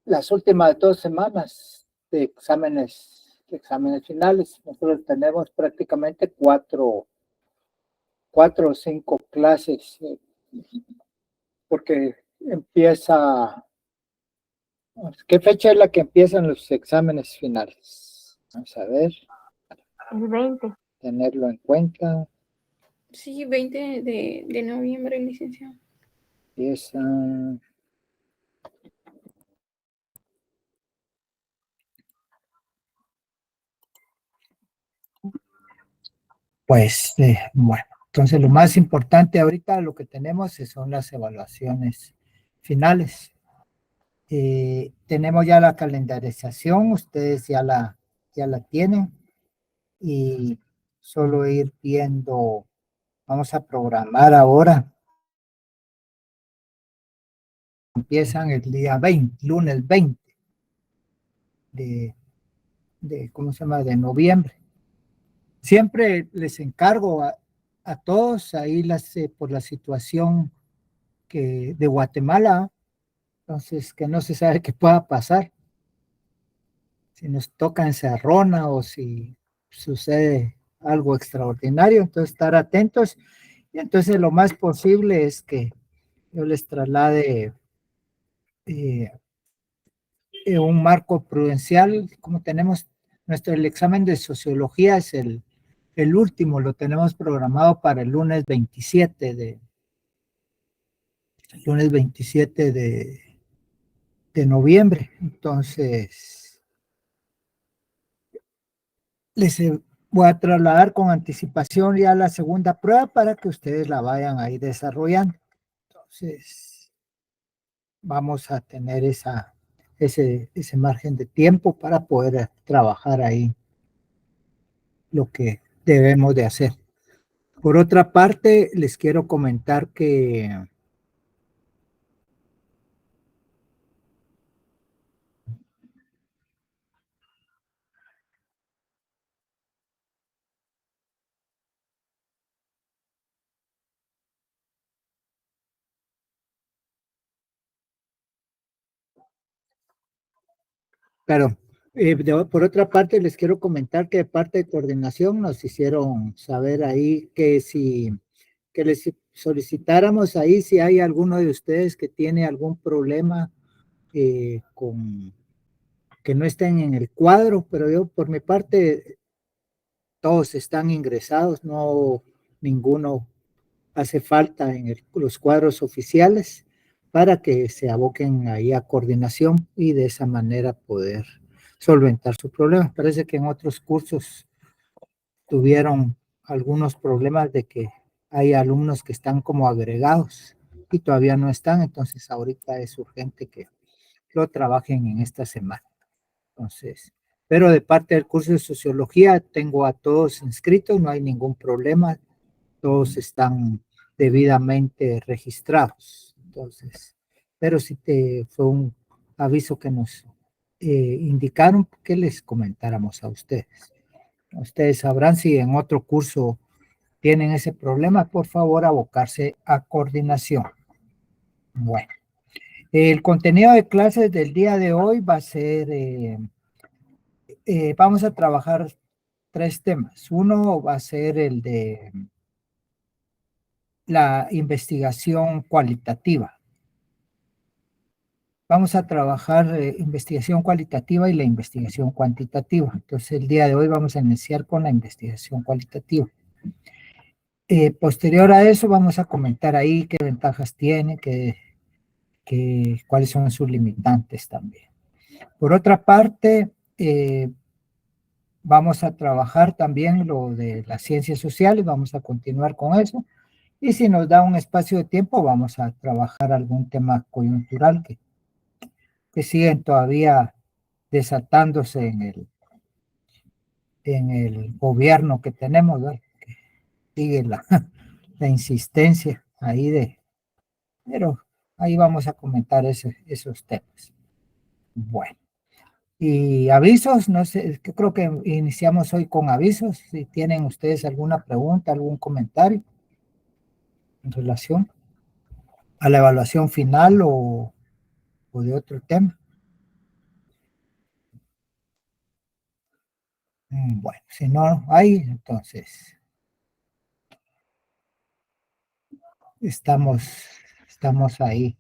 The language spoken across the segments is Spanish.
las últimas 2 semanas de exámenes finales. Nosotros tenemos prácticamente cuatro o cinco clases, porque empieza. ¿Qué fecha es la que empiezan los exámenes finales? Vamos a ver. El 20. Tenerlo en cuenta. Sí, 20 de noviembre, licenciado. Empiezan. Pues, bueno, entonces lo más importante ahorita lo que tenemos son las evaluaciones finales. Tenemos ya la calendarización, ustedes ya la tienen, y solo ir viendo, vamos a programar ahora. Empiezan el día 20, lunes 20 ¿cómo se llama? De noviembre. Siempre les encargo a todos ahí por la situación de Guatemala, entonces que no se sabe qué pueda pasar, si nos toca encerrona o si sucede algo extraordinario, entonces estar atentos, y entonces lo más posible es que yo les traslade un marco prudencial. Como tenemos el examen de sociología, es el último, lo tenemos programado para el lunes 27 de noviembre. Entonces, les voy a trasladar con anticipación ya la segunda prueba para que ustedes la vayan ahí desarrollando. Entonces, vamos a tener ese margen de tiempo para poder trabajar ahí lo que debemos de hacer. Por otra parte, les quiero comentar que pero por otra parte, les quiero comentar que de parte de coordinación nos hicieron saber ahí que les solicitáramos ahí si hay alguno de ustedes que tiene algún problema con que no estén en el cuadro, pero yo por mi parte todos están ingresados, no ninguno hace falta en los cuadros oficiales, para que se aboquen ahí a coordinación y de esa manera poder solventar su problema. Parece que en otros cursos tuvieron algunos problemas de que hay alumnos que están como agregados y todavía no están, entonces ahorita es urgente que lo trabajen en esta semana. Entonces, pero de parte del curso de sociología tengo a todos inscritos, no hay ningún problema, todos están debidamente registrados. Entonces, pero sí fue un aviso que nos indicaron que les comentáramos a ustedes. Ustedes sabrán si en otro curso tienen ese problema, por favor abocarse a coordinación. Bueno, el contenido de clases del día de hoy va a ser, vamos a trabajar 3 temas. Uno va a ser el de la investigación cualitativa. Vamos a trabajar investigación cualitativa y la investigación cuantitativa. Entonces, el día de hoy vamos a iniciar con la investigación cualitativa. Posterior a eso, vamos a comentar ahí qué ventajas tiene, cuáles son sus limitantes también. Por otra parte, vamos a trabajar también lo de las ciencias sociales, vamos a continuar con eso. Y si nos da un espacio de tiempo, vamos a trabajar algún tema coyuntural que siguen todavía desatándose en el gobierno que tenemos, ¿verdad? Que sigue la insistencia ahí pero ahí vamos a comentar esos temas. Bueno, y avisos, no sé, creo que iniciamos hoy con avisos. Si tienen ustedes alguna pregunta, algún comentario en relación a la evaluación final o de otro tema. Bueno, si no hay, entonces estamos ahí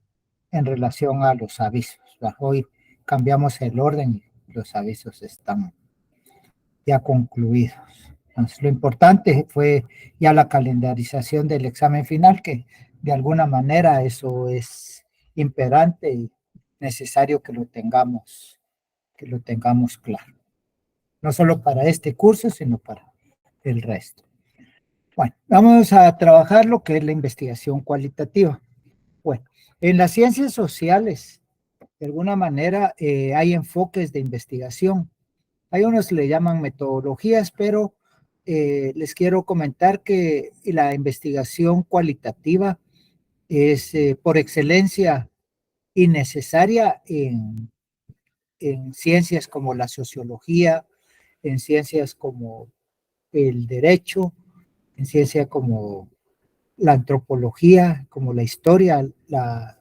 en relación a los avisos, ¿va? Hoy cambiamos el orden y los avisos están ya concluidos. Entonces, lo importante fue ya la calendarización del examen final, que de alguna manera eso es imperante y necesario que lo tengamos claro. No solo para este curso, sino para el resto. Bueno, vamos a trabajar lo que es la investigación cualitativa. Bueno, en las ciencias sociales, de alguna manera, hay enfoques de investigación. Hay unos que le llaman metodologías, pero les quiero comentar que la investigación cualitativa es por excelencia y necesaria en ciencias como la sociología, en ciencias como el derecho, en ciencias como la antropología, como la historia, la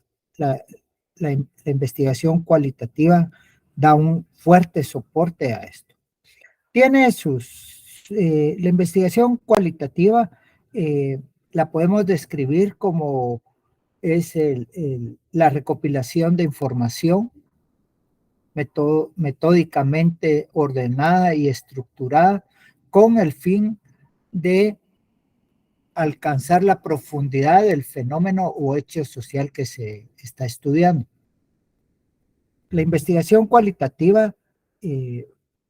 investigación cualitativa da un fuerte soporte a esto. Tiene la investigación cualitativa la podemos describir como es la recopilación de información metódicamente ordenada y estructurada con el fin de alcanzar la profundidad del fenómeno o hecho social que se está estudiando. La investigación cualitativa,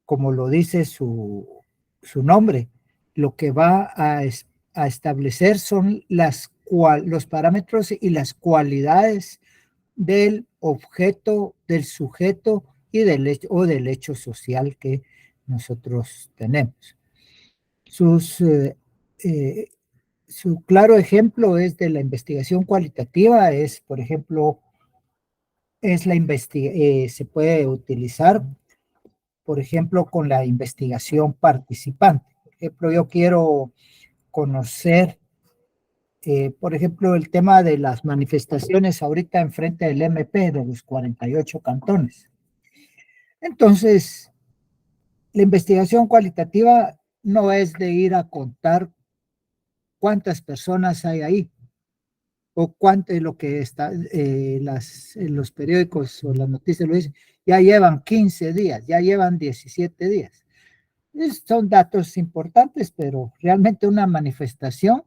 como lo dice su nombre, lo que va a establecer son los parámetros y las cualidades del objeto, del sujeto y del hecho social que nosotros tenemos. Su claro ejemplo es de la investigación cualitativa, es, por ejemplo, se puede utilizar, por ejemplo, con la investigación participante. Por ejemplo, yo quiero conocer, por ejemplo, el tema de las manifestaciones ahorita enfrente del MP de los 48 cantones. Entonces, la investigación cualitativa no es de ir a contar cuántas personas hay ahí, o cuánto es lo que está en los periódicos o las noticias lo dicen, ya llevan 15 días, ya llevan 17 días. Son datos importantes, pero realmente una manifestación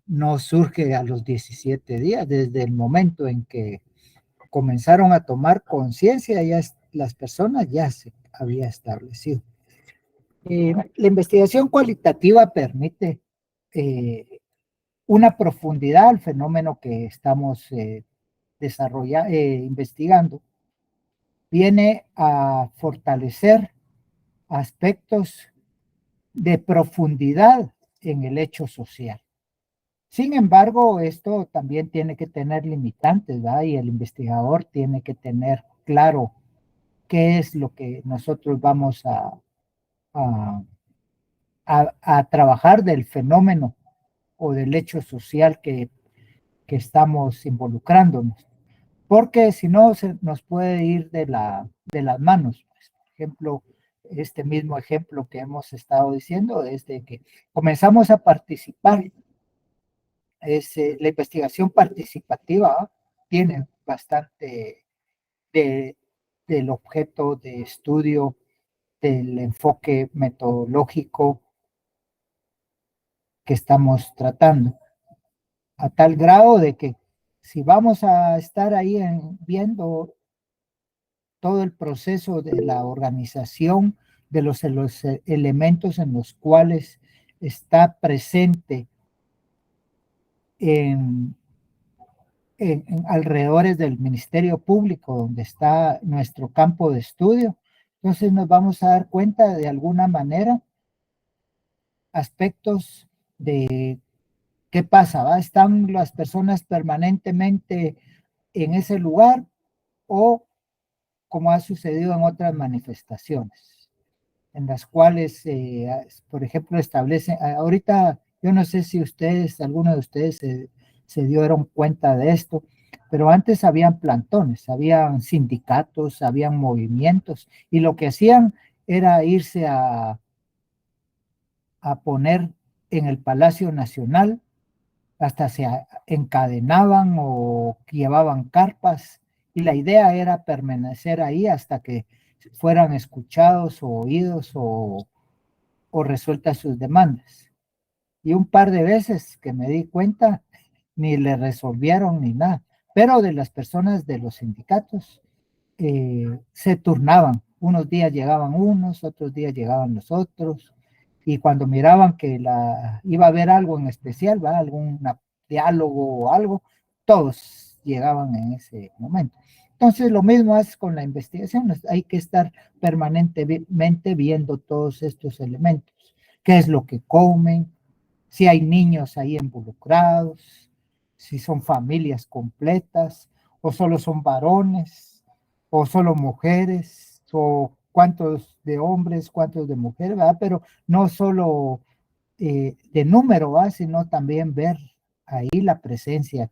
no surge a los 17 días, desde el momento en que comenzaron a tomar conciencia, ya las personas ya se había establecido. La investigación cualitativa permite una profundidad al fenómeno que estamos investigando. Viene a fortalecer aspectos de profundidad en el hecho social. Sin embargo, esto también tiene que tener limitantes, ¿verdad? Y el investigador tiene que tener claro qué es lo que nosotros vamos a trabajar del fenómeno o del hecho social que estamos involucrándonos, porque si no se nos puede ir de las manos. Pues, por ejemplo, este mismo ejemplo que hemos estado diciendo es de que comenzamos a participar, la investigación participativa tiene bastante del objeto de estudio, del enfoque metodológico que estamos tratando, a tal grado de que si vamos a estar ahí viendo todo el proceso de la organización de los elementos en los cuales está presente en alrededores del Ministerio Público, donde está nuestro campo de estudio. Entonces nos vamos a dar cuenta de alguna manera aspectos de qué pasa, ¿va? ¿Están las personas permanentemente en ese lugar o como ha sucedido en otras manifestaciones, en las cuales, por ejemplo, establecen, ahorita yo no sé si alguno de ustedes se dieron cuenta de esto, pero antes habían plantones, habían sindicatos, habían movimientos, y lo que hacían era irse a a poner en el Palacio Nacional, hasta se encadenaban o llevaban carpas, y la idea era permanecer ahí hasta que fueran escuchados o oídos o resueltas sus demandas. Y un par de veces que me di cuenta, ni le resolvieron ni nada, pero de las personas de los sindicatos se turnaban. Unos días llegaban unos, otros días llegaban los otros, y cuando miraban que iba a haber algo en especial, ¿va? Algún diálogo o algo, todos llegaban en ese momento. Entonces lo mismo es con la investigación, hay que estar permanentemente viendo todos estos elementos, qué es lo que comen, si hay niños ahí involucrados, si son familias completas, o solo son varones, o solo mujeres, o cuántos de hombres, cuántos de mujeres, ¿verdad? Pero no solo de número, ¿verdad? Sino también ver ahí la presencia,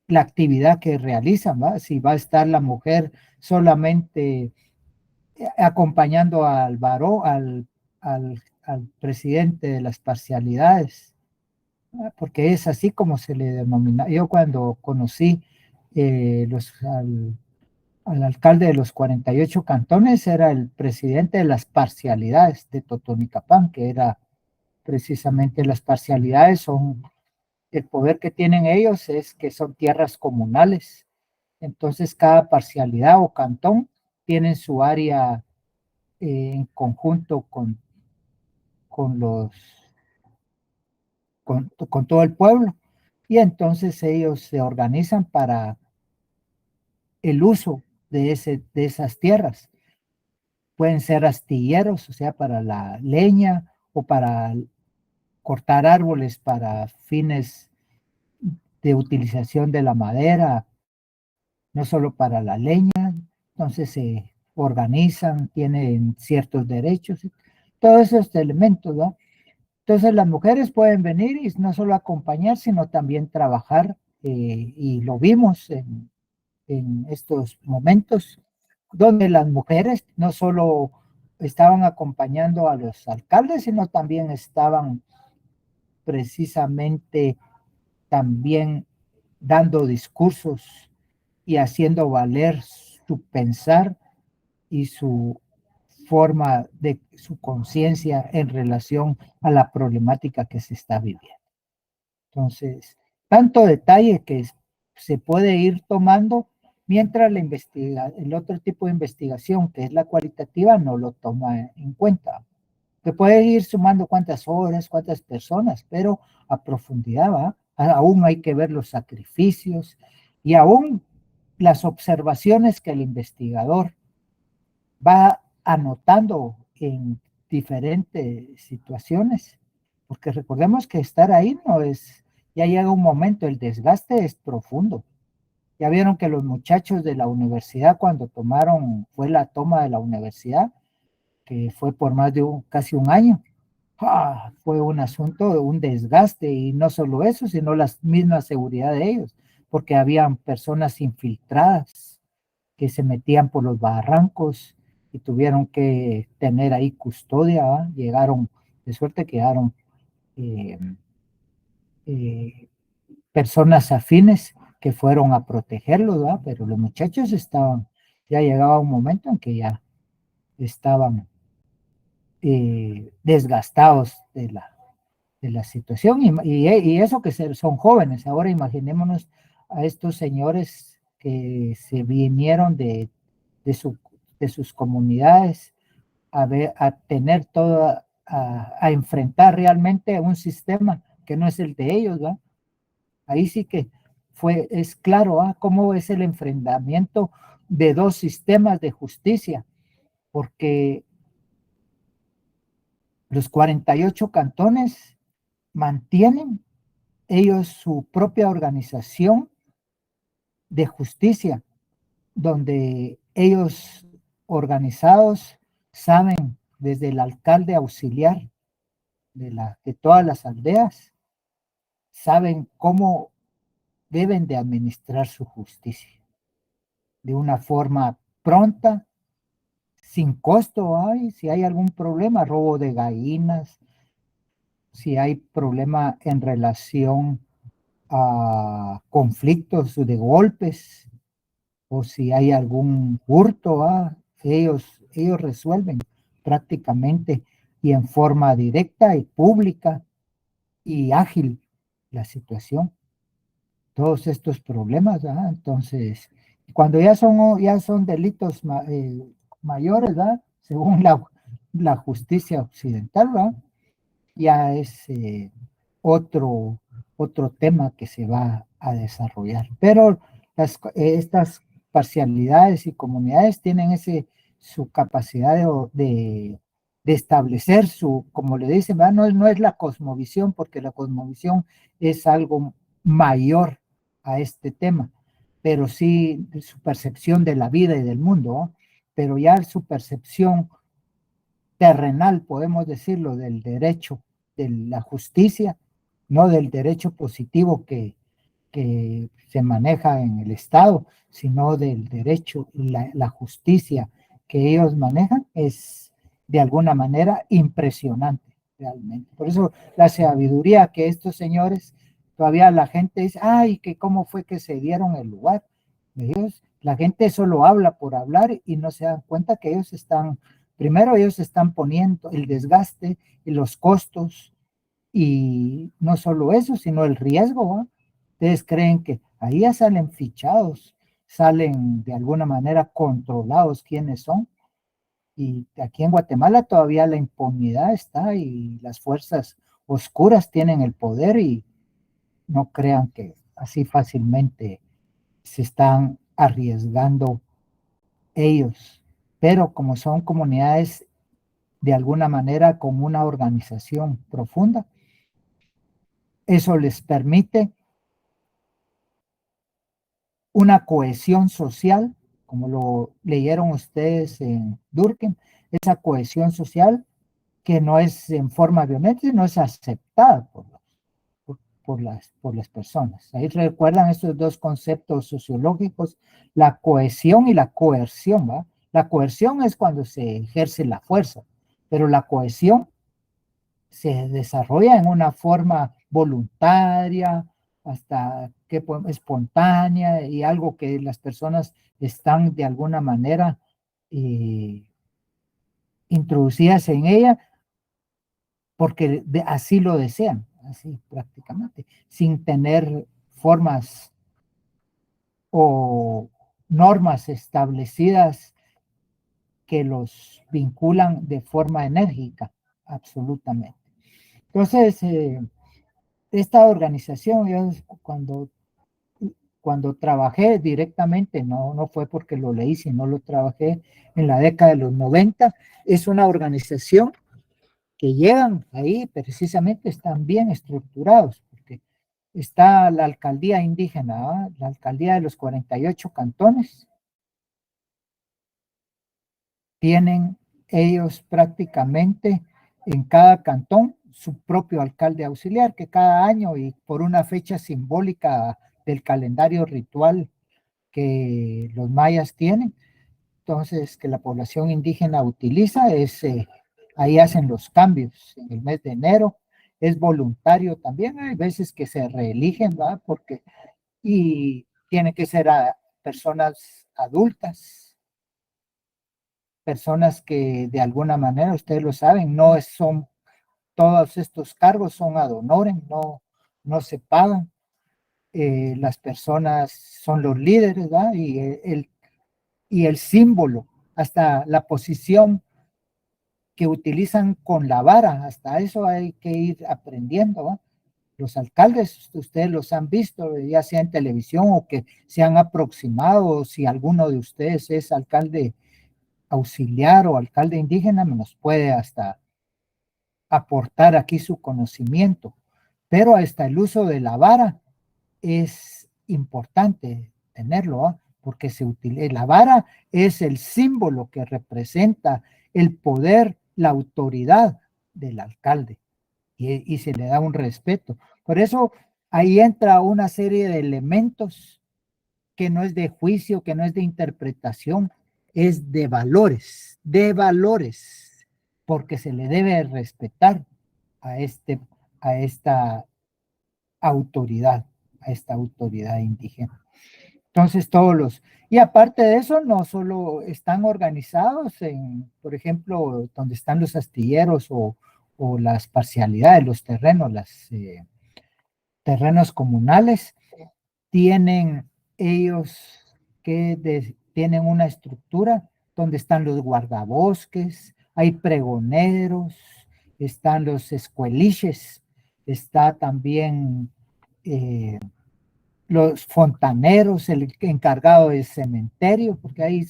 la actividad que realizan, ¿verdad? Si va a estar la mujer solamente acompañando al varón, al presidente de las parcialidades, porque es así como se le denomina. Yo cuando conocí al alcalde de los 48 cantones, era el presidente de las parcialidades de Totonicapán, que era precisamente las parcialidades, son el poder que tienen ellos es que son tierras comunales. Entonces cada parcialidad o cantón tiene su área en conjunto con los con todo el pueblo, y entonces ellos se organizan para el uso de esas tierras. Pueden ser astilleros, o sea, para la leña o para cortar árboles para fines de utilización de la madera, no solo para la leña. Entonces se organizan, tienen ciertos derechos, todos esos elementos, ¿no? Entonces las mujeres pueden venir y no solo acompañar, sino también trabajar, y lo vimos en estos momentos, donde las mujeres no solo estaban acompañando a los alcaldes, sino también estaban precisamente también dando discursos y haciendo valer su pensar y su forma de su conciencia en relación a la problemática que se está viviendo. Entonces, tanto detalle que se puede ir tomando mientras el otro tipo de investigación, que es la cualitativa, no lo toma en cuenta. Que puede ir sumando cuántas horas, cuántas personas, pero a profundidad, ¿va? Aún hay que ver los sacrificios y aún las observaciones que el investigador va anotando en diferentes situaciones, porque recordemos que estar ahí no es, ya llega un momento, el desgaste es profundo. Ya vieron que los muchachos de la universidad, cuando fue la toma de la universidad, que fue por más de casi un año, fue un asunto, un desgaste, y no solo eso, sino la misma seguridad de ellos, porque habían personas infiltradas que se metían por los barrancos y tuvieron que tener ahí custodia, ¿va? Llegaron, de suerte que llegaron eh, eh, personas afines que fueron a protegerlos, ¿va? Pero los muchachos ya llegaba un momento en que ya estaban desgastados de la situación, y eso que son jóvenes. Ahora imaginémonos a estos señores que se vinieron de, su, de sus comunidades a tener a enfrentar realmente un sistema que no es el de ellos, ¿va? Ahí sí que es claro, ¿va? Cómo es el enfrentamiento de dos sistemas de justicia, porque los 48 cantones mantienen ellos su propia organización de justicia, donde ellos organizados saben desde el alcalde auxiliar de todas las aldeas, saben cómo deben de administrar su justicia de una forma pronta, sin costo, hay, si hay algún problema, robo de gallinas, si hay problema en relación a conflictos de golpes, o si hay algún hurto, ellos resuelven prácticamente y en forma directa y pública y ágil la situación. Todos estos problemas, ¿verdad? Entonces, cuando ya son delitos mayores, ¿verdad? Según la justicia occidental, ¿verdad? Ya es otro tema que se va a desarrollar. Pero estas parcialidades y comunidades tienen su capacidad de establecer como le dicen, ¿verdad? No es la cosmovisión, porque la cosmovisión es algo mayor a este tema, pero sí su percepción de la vida y del mundo, ¿no? Pero ya su percepción terrenal, podemos decirlo, del derecho, de la justicia, no del derecho positivo que se maneja en el Estado, sino del derecho y la justicia que ellos manejan es de alguna manera impresionante realmente. Por eso la sabiduría que estos señores, todavía la gente dice, ay, que cómo fue que se dieron el lugar. La gente solo habla por hablar y no se dan cuenta que primero ellos están poniendo el desgaste y los costos, y no solo eso, sino el riesgo, ¿no? Ustedes creen que ahí ya salen fichados, salen de alguna manera controlados quiénes son, y aquí en Guatemala todavía la impunidad está y las fuerzas oscuras tienen el poder, y no crean que así fácilmente se están arriesgando ellos, pero como son comunidades de alguna manera con una organización profunda, eso les permite una cohesión social, como lo leyeron ustedes en Durkheim, esa cohesión social que no es en forma violenta, no es aceptada por las personas. Ahí recuerdan estos dos conceptos sociológicos, la cohesión y la coerción, ¿va? La coerción es cuando se ejerce la fuerza, pero la cohesión se desarrolla en una forma voluntaria, hasta que espontánea, y algo que las personas están de alguna manera introducidas en ella porque así lo desean, así prácticamente, sin tener formas o normas establecidas que los vinculan de forma enérgica, absolutamente. Entonces, esta organización, yo cuando trabajé directamente, no fue porque lo leí, sino lo trabajé en la década de los 90, es una organización que llegan ahí, precisamente están bien estructurados, porque está la alcaldía indígena, ¿eh? La alcaldía de los 48 cantones, tienen ellos prácticamente en cada cantón su propio alcalde auxiliar, que cada año y por una fecha simbólica del calendario ritual que los mayas tienen, entonces que la población indígena utiliza, ahí hacen los cambios en el mes de enero, es voluntario también, hay veces que se reeligen, ¿verdad? Y tiene que ser a personas adultas, personas que de alguna manera, ustedes lo saben, todos estos cargos son ad honorem, no se pagan, las personas son los líderes, ¿verdad? Y el símbolo, hasta la posición que utilizan con la vara, hasta eso hay que ir aprendiendo, ¿va? Los alcaldes, ustedes los han visto, ya sea en televisión o que se han aproximado, si alguno de ustedes es alcalde auxiliar o alcalde indígena, nos puede hasta aportar aquí su conocimiento, pero hasta el uso de la vara es importante tenerlo, ¿va? Porque la vara es el símbolo que representa el poder, la autoridad del alcalde, y se le da un respeto. Por eso ahí entra una serie de elementos que no es de juicio, que no es de interpretación, es de valores, porque se le debe respetar a, a esta autoridad, a esta autoridad indígena. Entonces y aparte de eso, no solo están organizados en, por ejemplo, donde están los astilleros o las parcialidades, los terrenos, los terrenos comunales, tienen ellos tienen una estructura donde están los guardabosques, hay pregoneros, están los escueliches, está también los fontaneros, el encargado del cementerio, porque ahí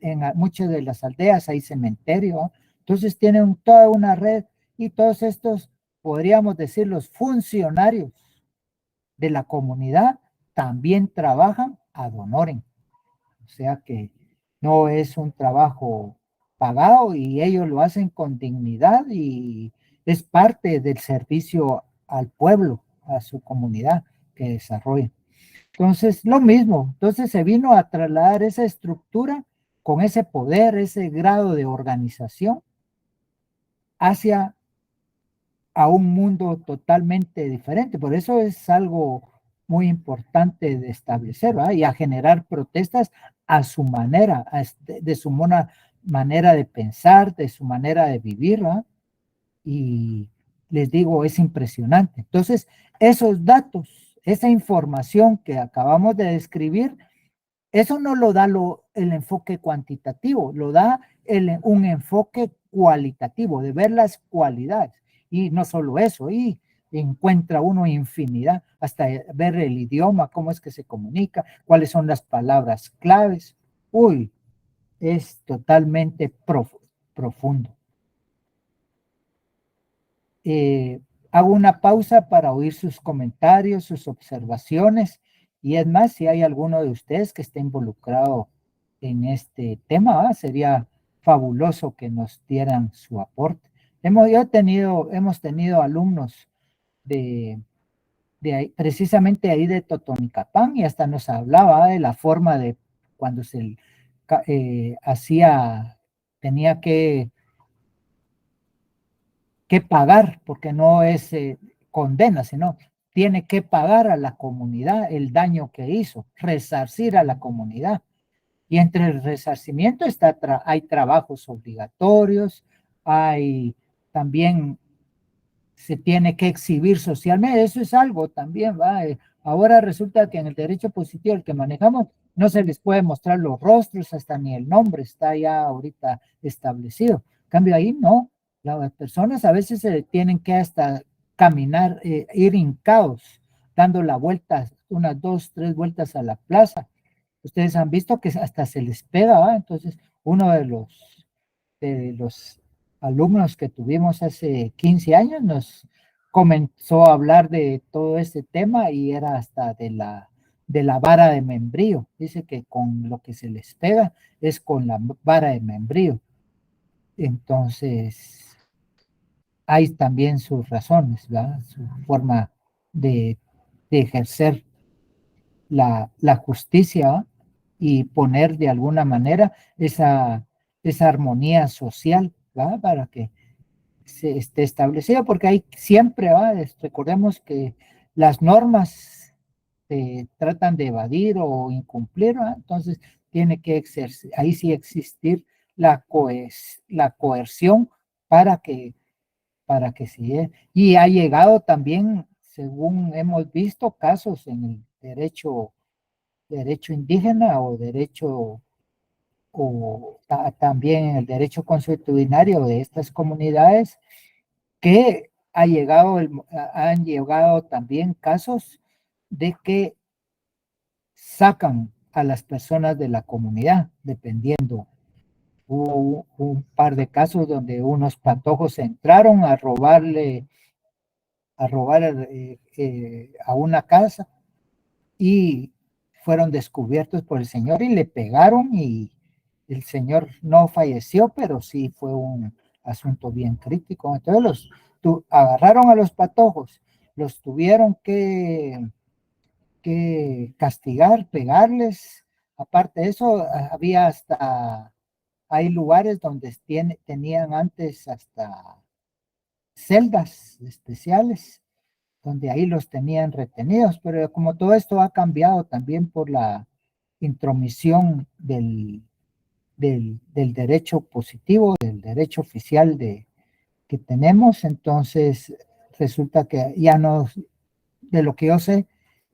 en muchas de las aldeas hay cementerio, ¿no? Entonces tienen toda una red y todos estos, podríamos decir, los funcionarios de la comunidad también trabajan ad honorem. O sea que no es un trabajo pagado y ellos lo hacen con dignidad y es parte del servicio al pueblo, a su comunidad que desarrollan. Entonces, lo mismo. Entonces se vino a trasladar esa estructura con ese poder, ese grado de organización hacia a un mundo totalmente diferente. Por eso es algo muy importante de establecer, ¿verdad? Y a generar protestas a su manera, de su manera de pensar, de su manera de vivir, ¿verdad? Y les digo, es impresionante. Entonces, esos datos, esa información que acabamos de describir, eso no lo da el enfoque cuantitativo, lo da un enfoque cualitativo, de ver las cualidades. Y no solo eso, y encuentra uno infinidad, hasta ver el idioma, cómo es que se comunica, cuáles son las palabras claves. Uy, es totalmente profundo. Hago una pausa para oír sus comentarios, sus observaciones, y es más, si hay alguno de ustedes que esté involucrado en este tema, sería fabuloso que nos dieran su aporte. Hemos tenido alumnos de ahí, precisamente ahí de Totonicapán, y hasta nos hablaba de la forma de cuando se tenía que pagar, porque no es condena, sino tiene que pagar a la comunidad el daño que hizo, resarcir a la comunidad. Y entre el resarcimiento hay trabajos obligatorios, hay también se tiene que exhibir socialmente, eso es algo también, ¿va? Ahora resulta que en el derecho positivo, el que manejamos, no se les puede mostrar los rostros, hasta ni el nombre está ya ahorita establecido. En cambio ahí no, las personas a veces se tienen que hasta caminar, ir hincados, dando la vuelta, unas 2, 3 vueltas a la plaza. Ustedes han visto que hasta se les pega, ¿va? Entonces uno de los alumnos que tuvimos hace 15 años nos comenzó a hablar de todo este tema y era hasta de la vara de membrío. Dice que con lo que se les pega es con la vara de membrío. Entonces, hay también sus razones, ¿verdad? Su forma de ejercer la justicia, ¿verdad? Y poner de alguna manera esa armonía social, ¿verdad? Para que se esté establecida, porque hay siempre, recordemos que las normas tratan de evadir o incumplir, ¿va? Entonces tiene que ahí sí existir la coerción para que sí. Y ha llegado también, según hemos visto, casos en el derecho indígena o también en el derecho consuetudinario de estas comunidades, que han llegado también casos de que sacan a las personas de la comunidad, dependiendo. Hubo un par de casos donde unos patojos entraron a robar a una casa y fueron descubiertos por el señor y le pegaron, y el señor no falleció, pero sí fue un asunto bien crítico. Entonces agarraron a los patojos, los tuvieron que castigar, pegarles Aparte de eso, había hasta, hay lugares donde tenían antes hasta celdas especiales, donde ahí los tenían retenidos, pero como todo esto ha cambiado también por la intromisión del derecho positivo, del derecho oficial que tenemos, entonces resulta que ya no, de lo que yo sé,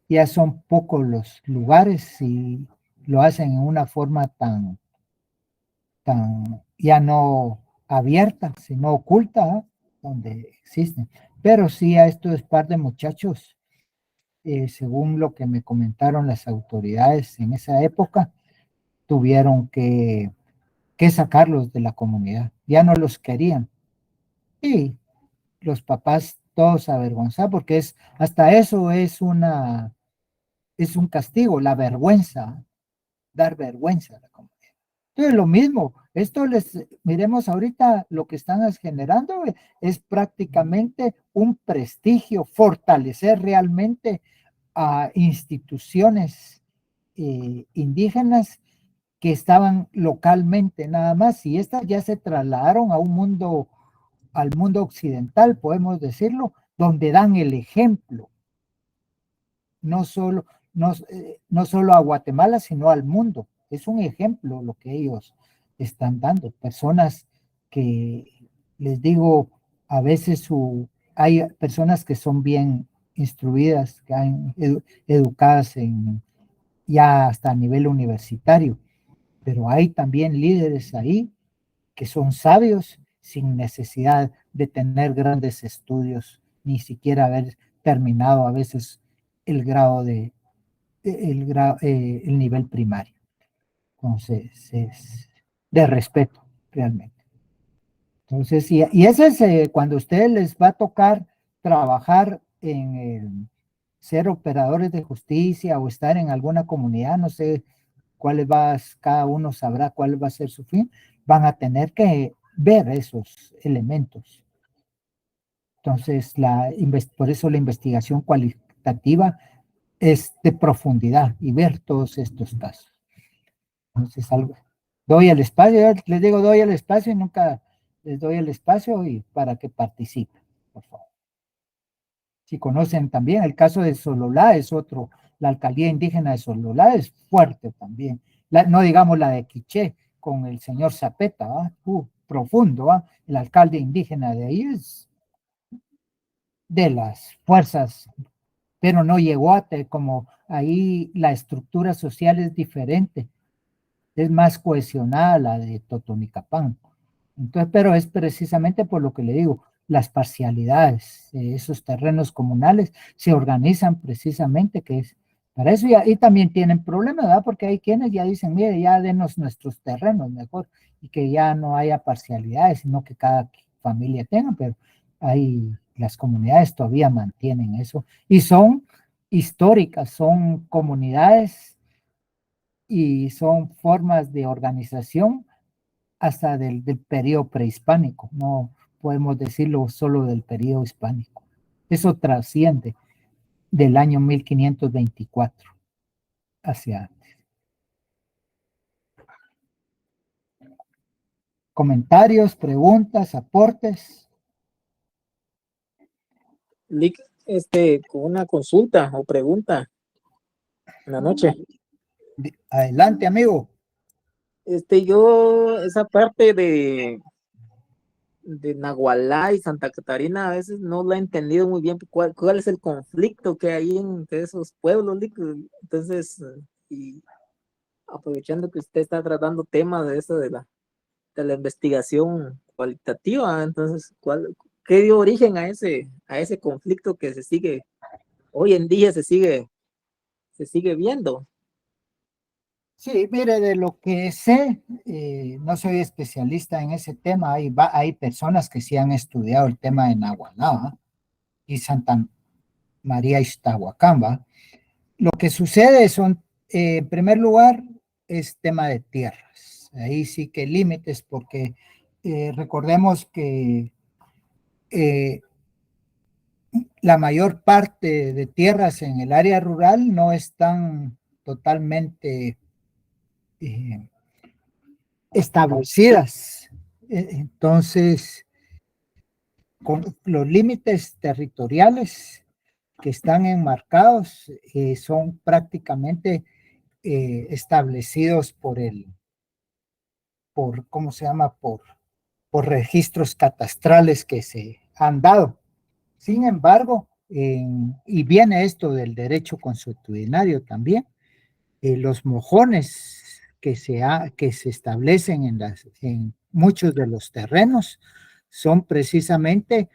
ya son pocos los lugares y lo hacen en una forma tan ya no abierta, sino oculta, ¿eh? Donde existen. Pero sí a estos par de muchachos, según lo que me comentaron las autoridades en esa época, tuvieron que sacarlos de la comunidad. Ya no los querían. Y los papás todos avergonzados, porque hasta eso es un castigo, la vergüenza, dar vergüenza a la comunidad. Entonces, lo mismo, miremos ahorita lo que están generando es prácticamente un prestigio, fortalecer realmente a instituciones indígenas que estaban localmente nada más, y estas ya se trasladaron a al mundo occidental, podemos decirlo, donde dan el ejemplo, no solo, no solo a Guatemala, sino al mundo. Es un ejemplo lo que ellos están dando. Personas que, les digo, a veces hay personas que son bien instruidas, que han educadas ya hasta a nivel universitario, pero hay también líderes ahí que son sabios sin necesidad de tener grandes estudios, ni siquiera haber terminado a veces el grado el nivel primario. Entonces, es de respeto, realmente. Entonces, y ese es cuando a ustedes les va a tocar trabajar en ser operadores de justicia o estar en alguna comunidad, no sé cada uno sabrá cuál va a ser su fin, van a tener que ver esos elementos. Entonces, por eso la investigación cualitativa es de profundidad y ver todos estos casos. Entonces, doy el espacio, les digo, doy el espacio y nunca les doy el espacio y para que participen, por favor. Si conocen también el caso de Sololá, es otro, la alcaldía indígena de Sololá es fuerte también. No digamos la de Quiché con el señor Zapeta, profundo, el alcalde indígena de ahí es de las fuerzas, pero no llegó como ahí la estructura social es diferente, es más cohesionada la de Totonicapán. Entonces, pero es precisamente por lo que le digo, las parcialidades, esos terrenos comunales se organizan precisamente que es para eso, y también tienen problemas, ¿verdad? Porque hay quienes ya dicen, mire, ya denos nuestros terrenos mejor, y que ya no haya parcialidades, sino que cada familia tenga, pero las comunidades todavía mantienen eso, y son históricas, son comunidades y son formas de organización hasta del periodo prehispánico, no podemos decirlo solo del periodo hispánico. Eso trasciende del año 1524 hacia antes. Comentarios, preguntas, aportes. Lick, con una consulta o pregunta en la noche. Adelante, amigo. Yo, esa parte de Nagualá y Santa Catarina, a veces no la he entendido muy bien cuál es el conflicto que hay entre esos pueblos, Lick. Entonces, y aprovechando que usted está tratando temas de eso de la investigación cualitativa, entonces, ¿qué dio origen a ese conflicto que hoy en día se sigue viendo? Sí, mire, de lo que sé, no soy especialista en ese tema, hay personas que sí han estudiado el tema de Nagualá y Santa María Ixtahuacán. Lo que sucede en primer lugar, es tema de tierras. Ahí sí que límites, porque recordemos que la mayor parte de tierras en el área rural no están totalmente establecidas. Entonces, con los límites territoriales que están enmarcados son prácticamente establecidos ¿cómo se llama? Por registros catastrales que se han dado. Sin embargo, y viene esto del derecho consuetudinario también, los mojones que se establecen en muchos de los terrenos son precisamente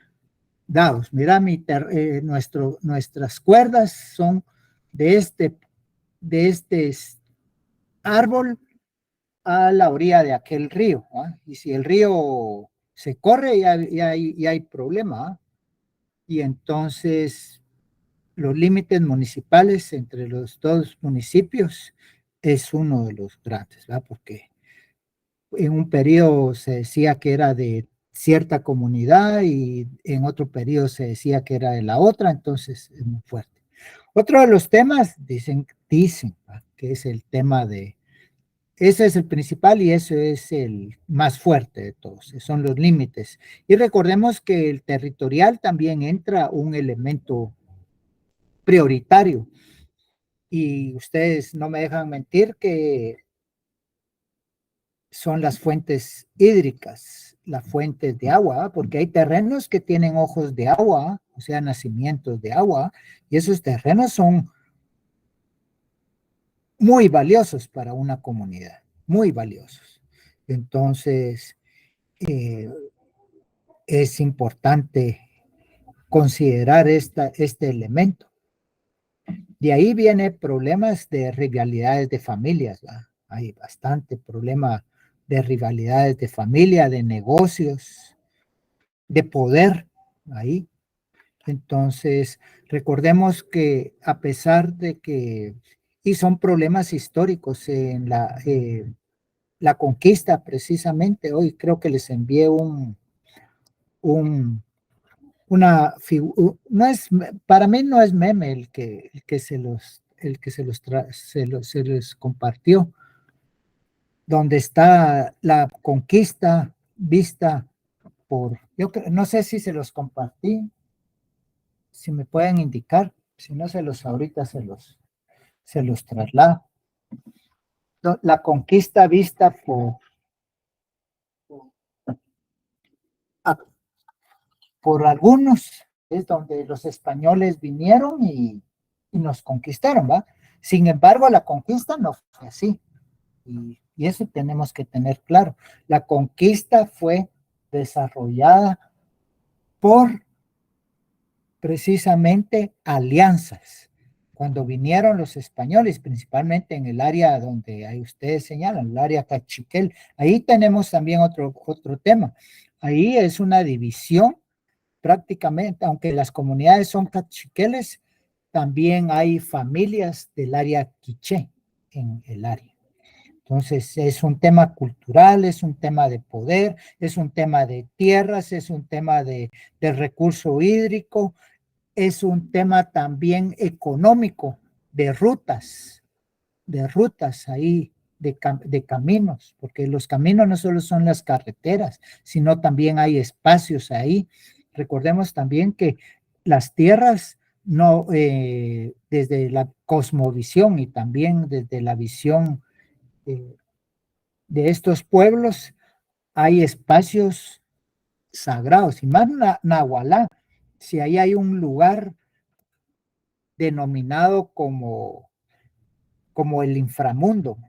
dados. Mira, nuestras cuerdas son de este árbol a la orilla de aquel río, ¿ah? Y si el río se corre, ya hay problema, ¿ah? Y entonces los límites municipales entre los dos municipios es uno de los grandes, ¿verdad? Porque en un periodo se decía que era de cierta comunidad y en otro periodo se decía que era de la otra, entonces es muy fuerte. Otro de los temas, dicen ¿verdad? Que es el tema ese es el principal y ese es el más fuerte de todos, son los límites. Y recordemos que el territorial también entra un elemento prioritario. Y ustedes no me dejan mentir que son las fuentes hídricas, las fuentes de agua, porque hay terrenos que tienen ojos de agua, o sea, nacimientos de agua, y esos terrenos son muy valiosos para una comunidad, muy valiosos. Entonces, es importante considerar este elemento. De ahí viene problemas de rivalidades de familias, ¿verdad? Hay bastante problema de rivalidades de familia, de negocios, de poder ahí. Entonces, recordemos que a pesar de que, y son problemas históricos en la conquista precisamente, hoy creo que les envié no es, para mí no es meme el que se les compartió, donde está la conquista vista no sé si se los compartí, si me pueden indicar, si no ahorita se los traslado. La conquista vista por algunos, es donde los españoles vinieron y nos conquistaron, ¿va? Sin embargo, la conquista no fue así, y eso tenemos que tener claro. La conquista fue desarrollada por precisamente alianzas. Cuando vinieron los españoles, principalmente en el área donde ahí ustedes señalan, el área Cachiquel, ahí tenemos también otro tema. Ahí es una división prácticamente, aunque las comunidades son cachiqueles, también hay familias del área quiché en el área. Entonces es un tema cultural, es un tema de poder, es un tema de tierras, es un tema de recurso hídrico, es un tema también económico, de rutas ahí, de caminos, porque los caminos no solo son las carreteras, sino también hay espacios ahí. Recordemos también que las tierras, no, desde la cosmovisión y también desde la visión de estos pueblos, hay espacios sagrados, y más Nahualá, si ahí hay un lugar denominado como el inframundo,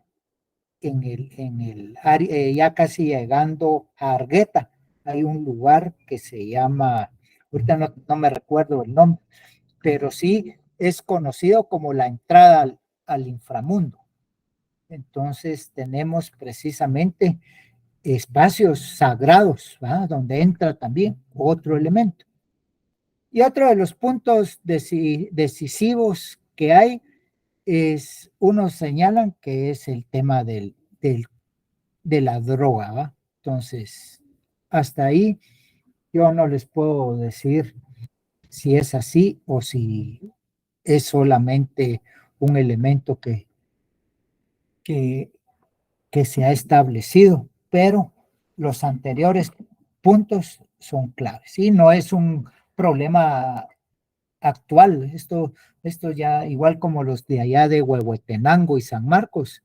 en el área, ya casi llegando a Argueta, hay un lugar que se llama, ahorita no me recuerdo el nombre, pero sí es conocido como la entrada al inframundo. Entonces tenemos precisamente espacios sagrados, ¿verdad? Donde entra también otro elemento. Y otro de los puntos decisivos que hay es, unos señalan que es el tema de la droga, ¿va? Entonces, hasta ahí yo no les puedo decir si es así o si es solamente un elemento que que se ha establecido, pero los anteriores puntos son claves. Y no es un problema actual, esto ya igual como los de allá de Huehuetenango y San Marcos,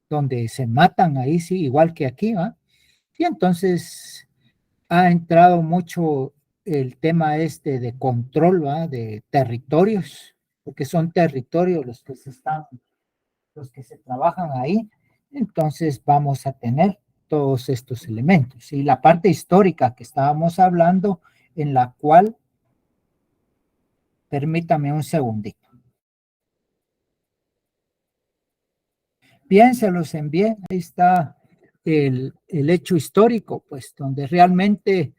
donde se matan ahí, sí, igual que aquí, ¿va? Y entonces ha entrado mucho el tema este de control, ¿va? De territorios, porque son territorios los que se trabajan ahí. Entonces vamos a tener todos estos elementos. Y la parte histórica que estábamos hablando, en la cual, permítame un segundito. Bien, se los envié. Ahí está el hecho histórico, pues, donde realmente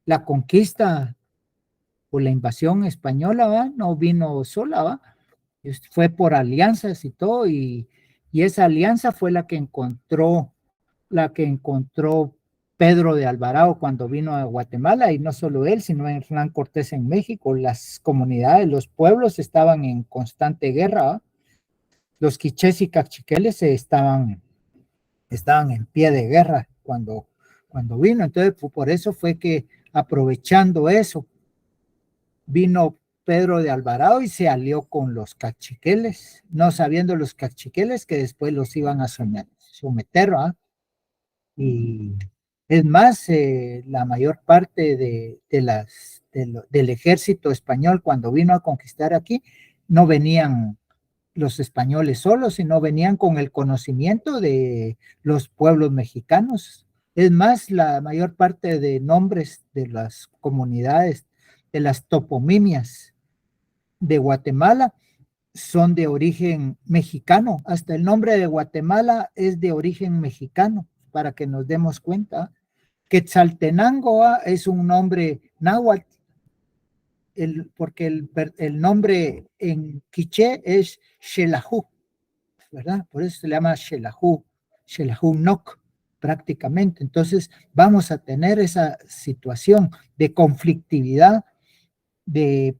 la conquista o la invasión española, ¿va? No vino sola, ¿va? Fue por alianzas y todo, y esa alianza fue la que encontró Pedro de Alvarado cuando vino a Guatemala, y no solo él, sino Hernán Cortés en México. Las comunidades, los pueblos estaban en constante guerra, ¿va? Los quichés y cachiqueles estaban en pie de guerra cuando vino. Entonces, por eso fue que, aprovechando eso, vino Pedro de Alvarado y se alió con los cachiqueles, no sabiendo los cachiqueles que después los iban a someter, ¿eh? Y es más, la mayor parte del ejército español, cuando vino a conquistar aquí, no venían los españoles solos, sino venían con el conocimiento de los pueblos mexicanos. Es más, la mayor parte de nombres de las comunidades, de las topomimias de Guatemala, son de origen mexicano. Hasta el nombre de Guatemala es de origen mexicano, para que nos demos cuenta. Quetzaltenango es un nombre náhuatl, porque el nombre en quiché es Xelajú, ¿verdad? Por eso se le llama Xelajú, Xelajú Noc, prácticamente. Entonces vamos a tener esa situación de conflictividad, de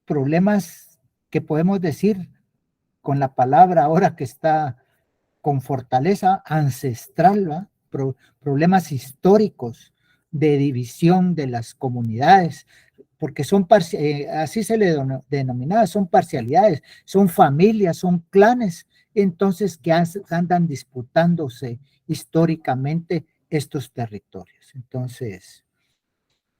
problemas que podemos decir con la palabra ahora que está con fortaleza ancestral, ¿va? Problemas históricos de división de las comunidades, porque son así se le denomina, son parcialidades, son familias, son clanes, entonces que andan disputándose históricamente estos territorios. Entonces,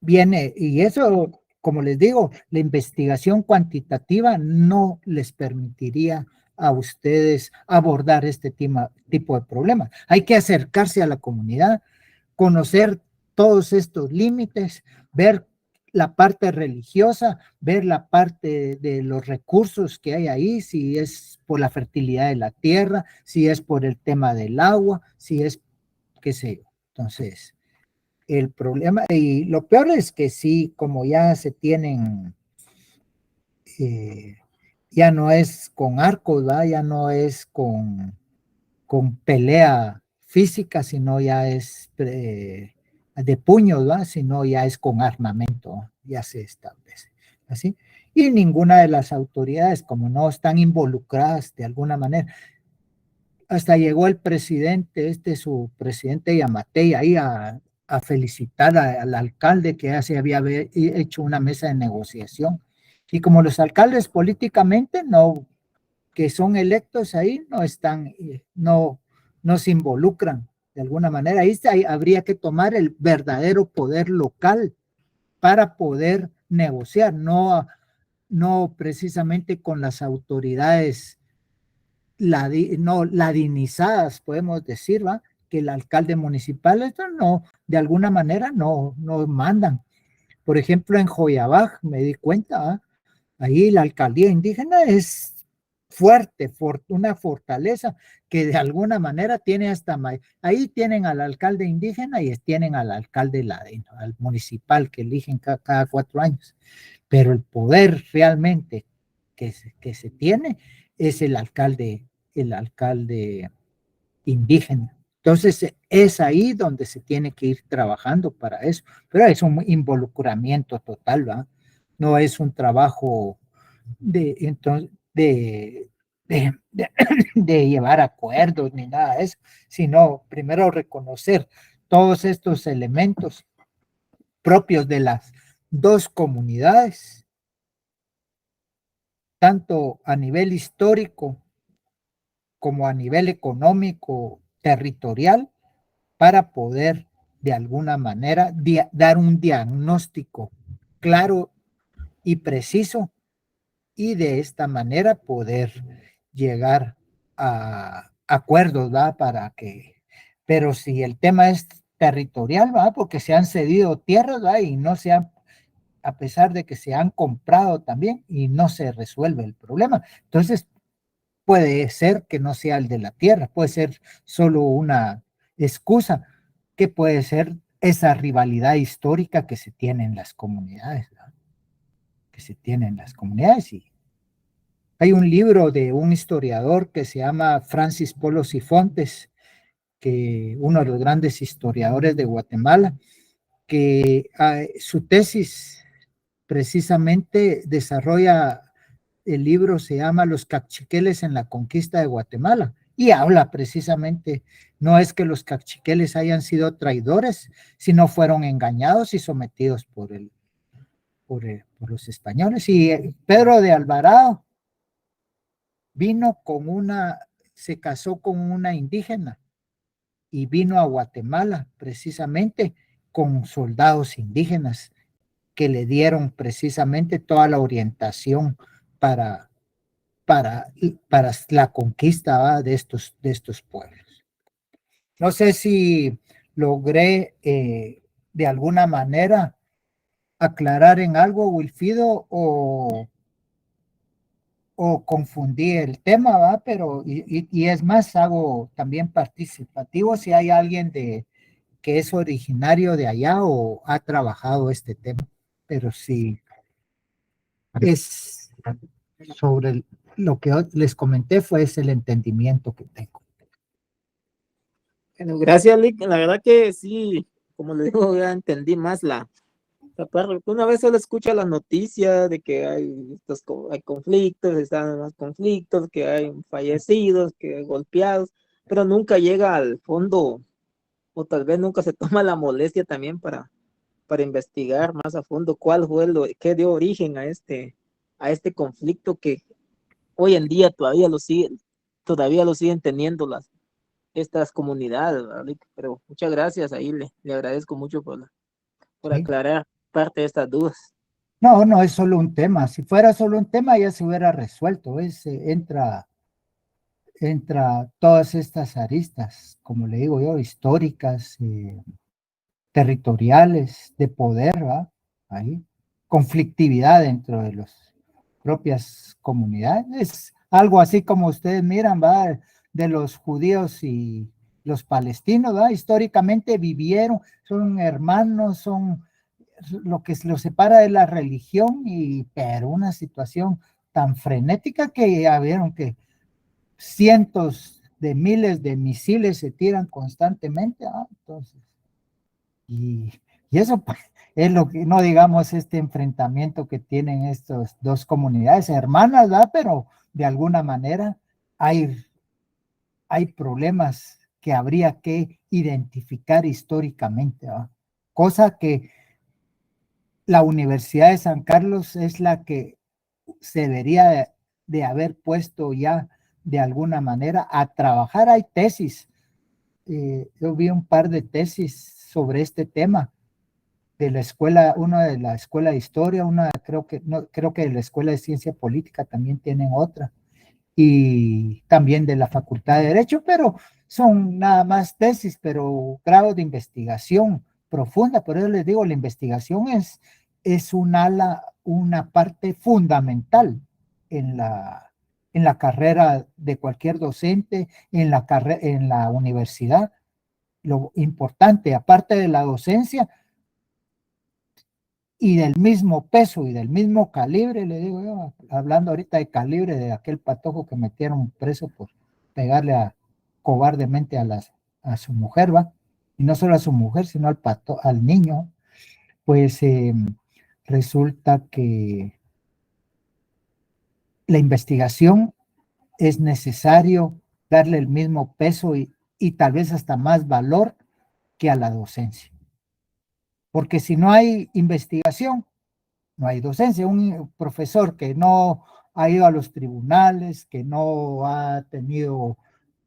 viene, y eso, como les digo, la investigación cuantitativa no les permitiría a ustedes abordar este tipo de problemas. Hay que acercarse a la comunidad, conocer todos estos límites, ver la parte religiosa, ver la parte de los recursos que hay ahí, si es por la fertilidad de la tierra, si es por el tema del agua, si es, qué sé yo. Entonces, el problema, y lo peor es que sí, como ya se tienen, ya no es con arcos, ¿verdad? Ya no es con pelea física, sino ya es de puños, ¿verdad? Sino ya es con armamento, ya se establece, ¿así? Y ninguna de las autoridades, como no están involucradas de alguna manera, hasta llegó el presidente, su presidente Yamatei, ahí a felicitar al alcalde que ya se había hecho una mesa de negociación. Y como los alcaldes políticamente no, que son electos ahí, no están, no se involucran de alguna manera. Ahí habría que tomar el verdadero poder local para poder negociar, no precisamente con las autoridades ladinizadas, podemos decir, ¿va? Que el alcalde municipal, esto no, de alguna manera no mandan. Por ejemplo, en Joyabaj me di cuenta, ¿va? Ahí la alcaldía indígena es fuerte, una fortaleza que de alguna manera tiene hasta, ahí tienen al alcalde indígena y tienen al alcalde ladino, al municipal que eligen cada 4 años, pero el poder realmente que se tiene es el alcalde indígena. Entonces es ahí donde se tiene que ir trabajando para eso, pero es un involucramiento total, ¿va? No es un trabajo de de llevar acuerdos ni nada de eso, sino primero reconocer todos estos elementos propios de las dos comunidades, tanto a nivel histórico como a nivel económico, territorial, para poder de alguna manera dar un diagnóstico claro y preciso y de esta manera poder llegar a acuerdos, ¿va? Para que, pero si el tema es territorial, ¿va? Porque se han cedido tierras, ¿va? Y no se han, a pesar de que se han comprado también y no se resuelve el problema. Entonces, puede ser que no sea el de la tierra, puede ser solo una excusa, que puede ser esa rivalidad histórica que se tiene en las comunidades, ¿no? Que se tiene en las comunidades. Y hay un libro de un historiador que se llama Francis Polo Sifontes, que uno de los grandes historiadores de Guatemala, que su tesis precisamente desarrolla, el libro se llama Los cachiqueles en la conquista de Guatemala, y habla precisamente, no es que los cachiqueles hayan sido traidores, sino fueron engañados y sometidos por los españoles. Y Pedro de Alvarado vino se casó con una indígena y vino a Guatemala precisamente con soldados indígenas que le dieron precisamente toda la orientación para, para la conquista, ¿va? De estos pueblos. No sé si logré de alguna manera aclarar en algo, Wilfido, o confundí el tema, ¿va? Pero, y es más, hago también participativo si hay alguien que es originario de allá o ha trabajado este tema, pero sí es sobre lo que les comenté, fue ese el entendimiento que tengo. Bueno, gracias, Lick. La verdad que sí, como le digo, ya entendí más la parte. Una vez solo escucha las noticias de que hay conflictos, están más conflictos, que hay fallecidos, que hay golpeados, pero nunca llega al fondo, o tal vez nunca se toma la molestia también para investigar más a fondo cuál fue qué dio origen a este conflicto que hoy en día todavía lo siguen teniendo estas comunidades, ¿verdad? Pero muchas gracias, ahí le agradezco mucho por ¿Sí? aclarar parte de estas dudas. No, no es solo un tema. Si fuera solo un tema ya se hubiera resuelto. Entra todas estas aristas, como le digo yo, históricas, territoriales, de poder, ¿va? Ahí, conflictividad dentro de las propias comunidades. Es algo así como ustedes miran, ¿va? De los judíos y los palestinos, ¿va? Históricamente vivieron, son hermanos, son lo que los separa de la religión, pero una situación tan frenética que ya vieron que cientos de miles de misiles se tiran constantemente, ¿ah? Entonces, y, y eso pues, es lo que, no digamos, este enfrentamiento que tienen estas dos comunidades hermanas, ¿verdad? Pero de alguna manera hay problemas que habría que identificar históricamente, ¿verdad? Cosa que la Universidad de San Carlos es la que se debería de haber puesto ya de alguna manera a trabajar. Hay tesis, yo vi un par de tesis sobre este tema de la escuela, una de la escuela de historia, una creo que de la escuela de ciencia política también tienen otra, y también de la Facultad de Derecho, pero son nada más tesis, pero grado de investigación profunda. Por eso les digo, la investigación es una parte fundamental en la carrera de cualquier docente, en la universidad. Lo importante, aparte de la docencia, y del mismo peso y del mismo calibre, le digo yo, hablando ahorita de calibre de aquel patojo que metieron preso por pegarle cobardemente a su mujer, ¿va? Y no solo a su mujer, sino al niño. Pues resulta que la investigación es necesario darle el mismo peso y tal vez hasta más valor que a la docencia. Porque si no hay investigación, no hay docencia. Un profesor que no ha ido a los tribunales, que no ha tenido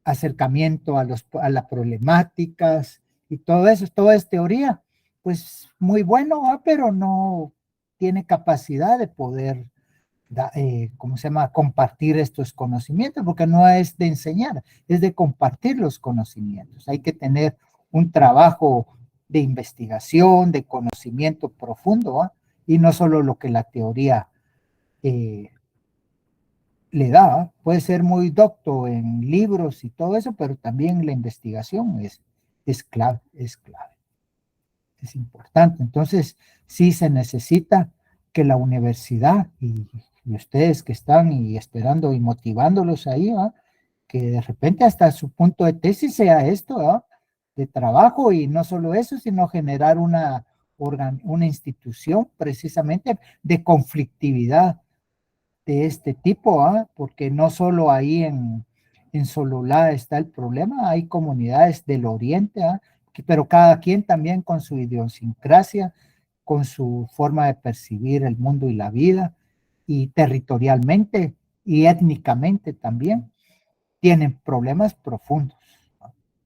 acercamiento a las problemáticas y todo eso, todo es teoría, pues muy bueno, pero no tiene capacidad de poder, ¿cómo se llama?, compartir estos conocimientos, porque no es de enseñar, es de compartir los conocimientos. Hay que tener un trabajo de investigación, de conocimiento profundo, ¿ah? Y no solo lo que la teoría eh, le da. ¿Ah? Puede ser muy docto en libros y todo eso, pero también la investigación es clave, es importante. Entonces, sí se necesita que la universidad y ustedes que están y esperando y motivándolos ahí, ¿ah? Que de repente hasta su punto de tesis sea esto, ¿ah? De trabajo, y no solo eso, sino generar una institución precisamente de conflictividad de este tipo, ¿ah? Porque no solo ahí en Sololá está el problema, hay comunidades del oriente, ¿ah? Pero cada quien también con su idiosincrasia, con su forma de percibir el mundo y la vida, y territorialmente y étnicamente también, tienen problemas profundos.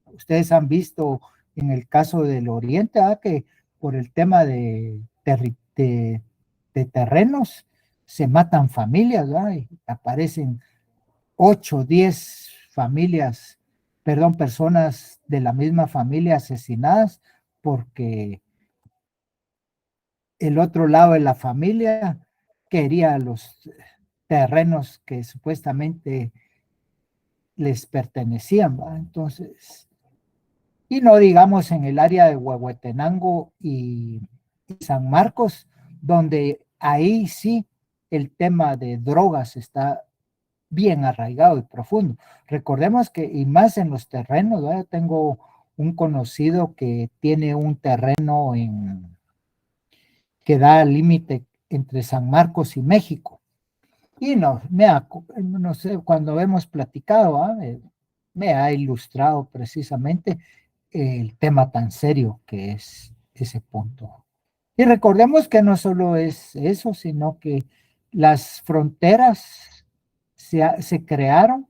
Ustedes han visto en el caso del Oriente, ¿ah? Que por el tema de terrenos se matan familias, ¿ah? Y aparecen 8, 10 familias, perdón, personas de la misma familia asesinadas porque el otro lado de la familia quería los terrenos que supuestamente les pertenecían, ¿va? Entonces, y no digamos en el área de Huehuetenango y San Marcos, donde ahí sí el tema de drogas está bien arraigado y profundo. Recordemos que, y más en los terrenos, ¿verdad? Tengo un conocido que tiene un terreno que da al límite entre San Marcos y México. Y no sé, cuando hemos platicado, me ha ilustrado precisamente el tema tan serio que es ese punto. Y recordemos que no solo es eso, sino que las fronteras se crearon,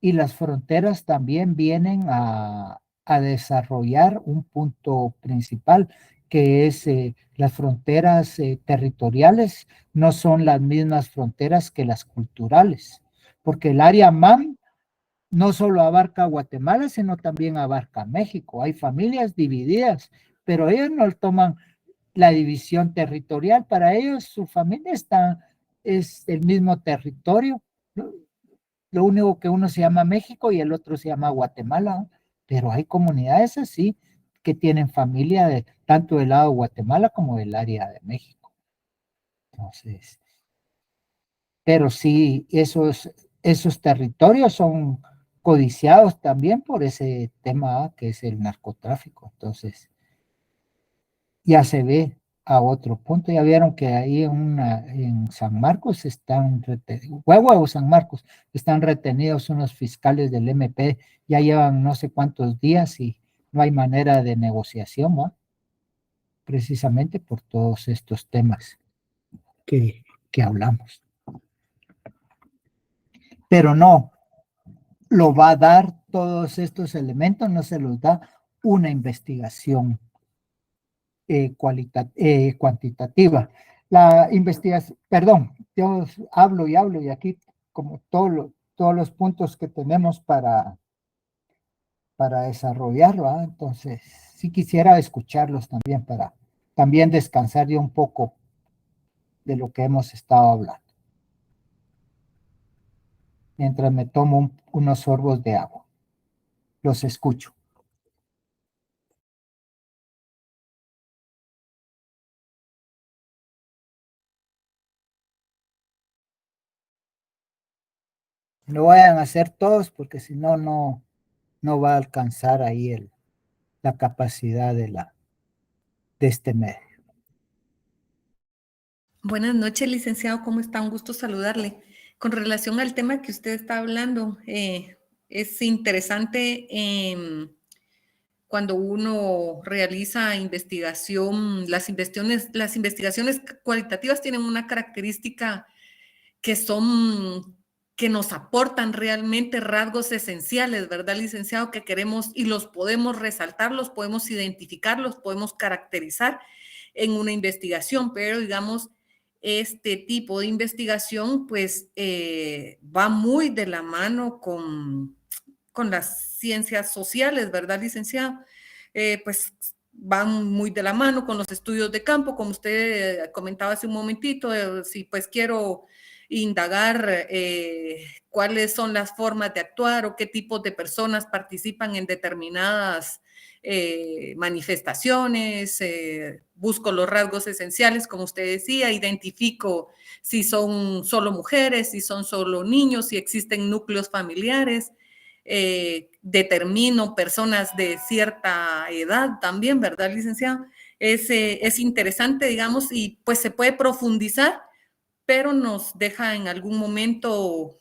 y las fronteras también vienen a desarrollar un punto principal, que es las fronteras territoriales no son las mismas fronteras que las culturales, porque el área MAM no solo abarca Guatemala, sino también abarca México. Hay familias divididas, pero ellos no toman la división territorial. Para ellos, su familia es el mismo territorio. Lo único que uno se llama México y el otro se llama Guatemala, pero hay comunidades así que tienen familia tanto del lado de Guatemala como del área de México. Entonces, pero sí, esos territorios son codiciados también por ese tema que es el narcotráfico. Entonces, ya se ve a otro punto. Ya vieron que ahí en San Marcos están retenidos, Huevo San Marcos, están retenidos unos fiscales del MP, ya llevan no sé cuántos días y no hay manera de negociación, ¿no? Precisamente por todos estos temas que hablamos. Pero no lo va a dar todos estos elementos, no se los da una investigación cuantitativa. La investigación, perdón, yo hablo y aquí como todos los puntos que tenemos para desarrollarlo, ¿ah? Entonces sí quisiera escucharlos también para también descansar yo un poco de lo que hemos estado hablando. Mientras me tomo unos sorbos de agua. Los escucho. No vayan a hacer todos porque si no, no va a alcanzar ahí la capacidad de este medio. Buenas noches, licenciado. ¿Cómo está? Un gusto saludarle. Con relación al tema que usted está hablando, es interesante cuando uno realiza investigación, las investigaciones cualitativas tienen una característica que nos aportan realmente rasgos esenciales, ¿verdad, licenciado? Que queremos y los podemos resaltar, los podemos identificar, los podemos caracterizar en una investigación, pero digamos, este tipo de investigación pues va muy de la mano con las ciencias sociales, ¿verdad, licenciado? Pues van muy de la mano con los estudios de campo, como usted comentaba hace un momentito, si pues quiero indagar cuáles son las formas de actuar o qué tipos de personas participan en determinadas manifestaciones, busco los rasgos esenciales, como usted decía, identifico si son solo mujeres, si son solo niños, si existen núcleos familiares, determino personas de cierta edad también, ¿verdad, licenciado? Es interesante, digamos, y pues se puede profundizar, pero nos deja en algún momento,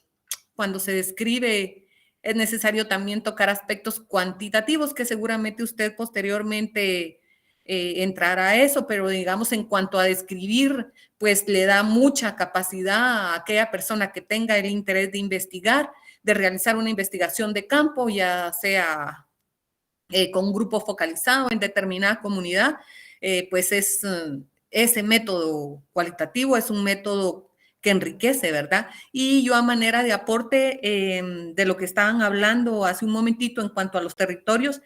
cuando se describe, es necesario también tocar aspectos cuantitativos, que seguramente usted posteriormente entrará a eso, pero digamos en cuanto a describir, pues le da mucha capacidad a aquella persona que tenga el interés de investigar, de realizar una investigación de campo, ya sea con un grupo focalizado en determinada comunidad, pues ese método cualitativo es un método que enriquece, ¿verdad? Y yo a manera de aporte de lo que estaban hablando hace un momentito en cuanto a los territorios,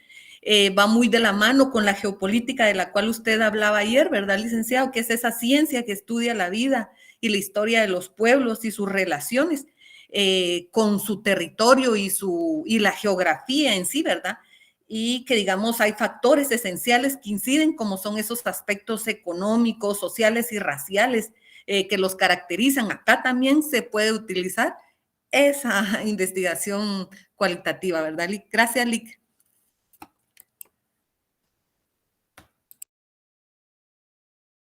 va muy de la mano con la geopolítica de la cual usted hablaba ayer, ¿verdad, licenciado? Que es esa ciencia que estudia la vida y la historia de los pueblos y sus relaciones con su territorio y la geografía en sí, ¿verdad? Y que, digamos, hay factores esenciales que inciden, como son esos aspectos económicos, sociales y raciales que los caracterizan. Acá también se puede utilizar esa investigación cualitativa, ¿verdad, Lic? Gracias, Lic.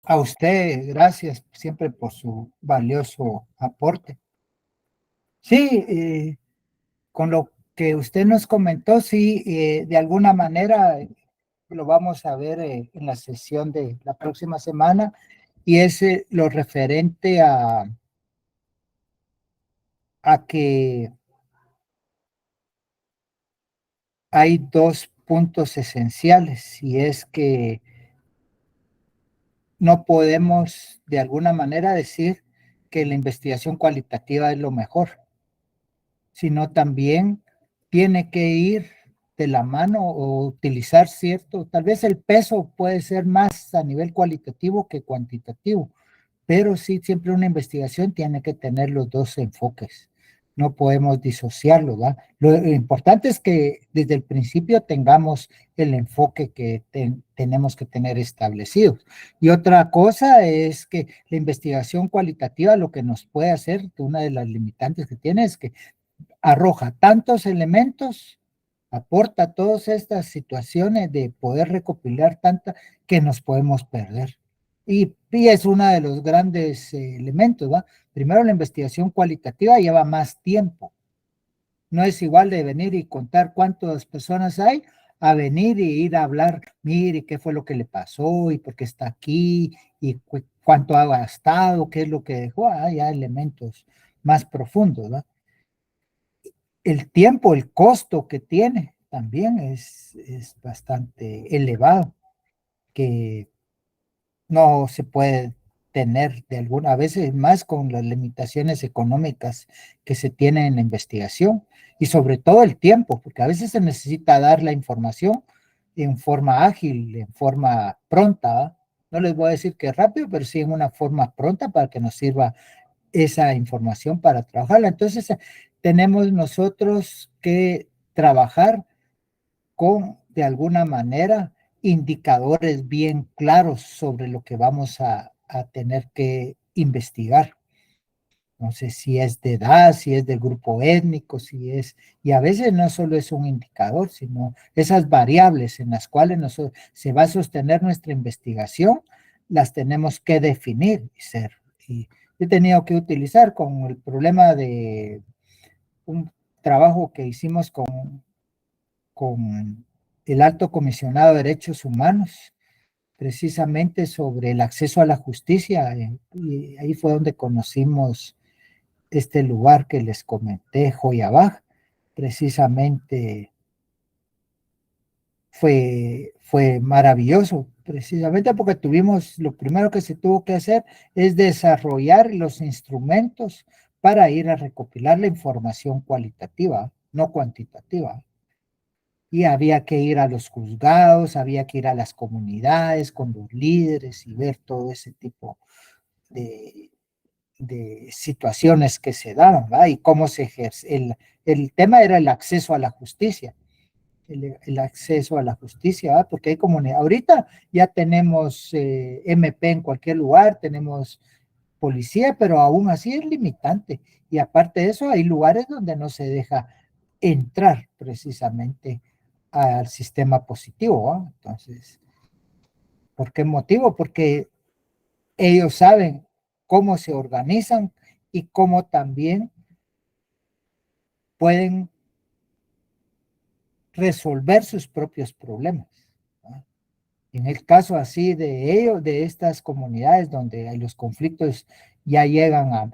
A usted, gracias siempre por su valioso aporte. Sí, con lo que usted nos comentó, sí, de alguna manera lo vamos a ver en la sesión de la próxima semana, y es lo referente a que hay dos puntos esenciales, y es que no podemos de alguna manera decir que la investigación cualitativa es lo mejor, sino también tiene que ir de la mano o utilizar cierto, tal vez el peso puede ser más a nivel cualitativo que cuantitativo, pero sí siempre una investigación tiene que tener los dos enfoques. No podemos disociarlo, ¿verdad? Lo importante es que desde el principio tengamos el enfoque que tenemos que tener establecido. Y otra cosa es que la investigación cualitativa lo que nos puede hacer, una de las limitantes que tiene es que arroja tantos elementos, aporta todas estas situaciones de poder recopilar tanta que nos podemos perder. Y es uno de los grandes elementos, ¿va? Primero, la investigación cualitativa lleva más tiempo. No es igual de venir y contar cuántas personas hay, a venir y ir a hablar, mire, qué fue lo que le pasó y por qué está aquí y cuánto ha gastado, qué es lo que dejó. Hay elementos más profundos, ¿va? El tiempo, el costo que tiene también es bastante elevado, que no se puede tener de alguna vez más con las limitaciones económicas que se tienen en la investigación, y sobre todo el tiempo, porque a veces se necesita dar la información en forma ágil, en forma pronta, ¿va? No les voy a decir que rápido, pero sí en una forma pronta para que nos sirva esa información para trabajarla. Entonces, tenemos nosotros que trabajar con, de alguna manera, indicadores bien claros sobre lo que vamos a tener que investigar. No sé si es de edad, si es del grupo étnico, si es, y a veces no solo es un indicador, sino esas variables en las cuales se va a sostener nuestra investigación, las tenemos que definir y he tenido que utilizar con el problema de un trabajo que hicimos con el Alto Comisionado de Derechos Humanos, precisamente sobre el acceso a la justicia, y ahí fue donde conocimos este lugar que les comenté, Joyabaj. Precisamente fue maravilloso, precisamente porque lo primero que se tuvo que hacer es desarrollar los instrumentos para ir a recopilar la información cualitativa, no cuantitativa. Y había que ir a los juzgados, había que ir a las comunidades con los líderes y ver todo ese tipo de, de situaciones que se daban, ¿verdad? Y cómo se ejerce. El tema era el acceso a la justicia. El acceso a la justicia, ¿verdad? Porque hay comunidad. Ahorita ya tenemos MP en cualquier lugar, tenemos policía, pero aún así es limitante. Y aparte de eso, hay lugares donde no se deja entrar precisamente al sistema positivo, ¿va? Entonces, ¿por qué motivo? Porque ellos saben cómo se organizan y cómo también pueden resolver sus propios problemas, ¿va? En el caso así de ellos, de estas comunidades donde los conflictos ya llegan a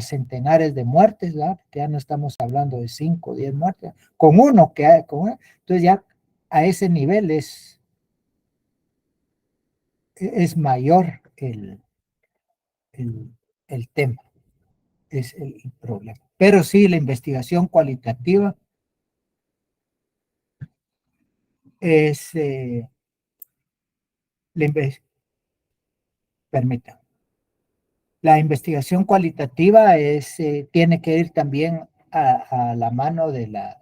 centenares de muertes, ¿verdad? Que ya no estamos hablando de 5 o 10 muertes, con uno que hay, entonces ya a ese nivel es mayor el tema, es el problema. Pero sí, la investigación cualitativa es, permítanme. La investigación cualitativa tiene que ir también a la mano de la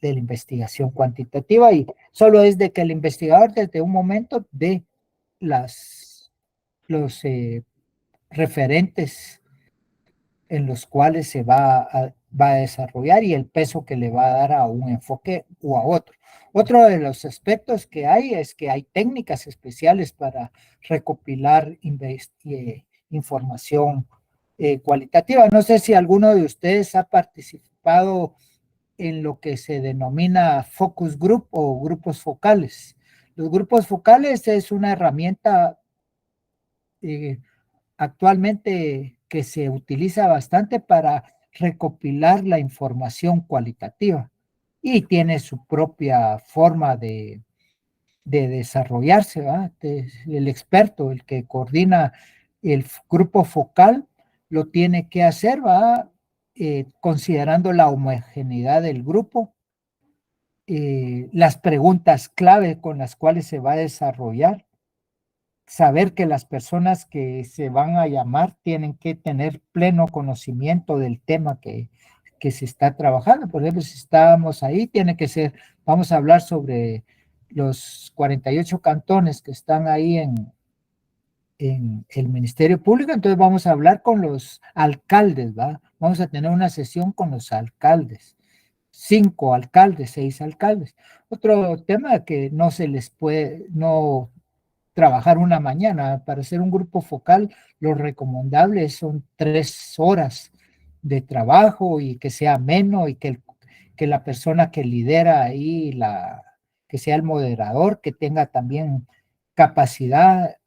investigación cuantitativa, y solo es de que el investigador desde un momento ve los referentes en los cuales se va a desarrollar y el peso que le va a dar a un enfoque u a otro. Otro de los aspectos que hay es que hay técnicas especiales para recopilar información cualitativa. No sé si alguno de ustedes ha participado en lo que se denomina focus group o grupos focales. Los grupos focales es una herramienta actualmente que se utiliza bastante para recopilar la información cualitativa y tiene su propia forma de desarrollarse, ¿verdad? El experto, el que coordina el grupo focal, lo tiene que hacer, ¿verdad? Considerando la homogeneidad del grupo, las preguntas clave con las cuales se va a desarrollar, saber que las personas que se van a llamar tienen que tener pleno conocimiento del tema que se está trabajando. Por ejemplo, si estábamos ahí, tiene que ser, vamos a hablar sobre los 48 cantones que están ahí en el Ministerio Público, entonces vamos a hablar con los alcaldes, ¿va? Vamos a tener una sesión con los alcaldes, 5 alcaldes, 6 alcaldes. Otro tema que no se les puede, no trabajar una mañana. Para hacer un grupo focal, lo recomendable son 3 horas de trabajo y que sea ameno y que la persona que lidera ahí, que sea el moderador, que tenga también capacidad,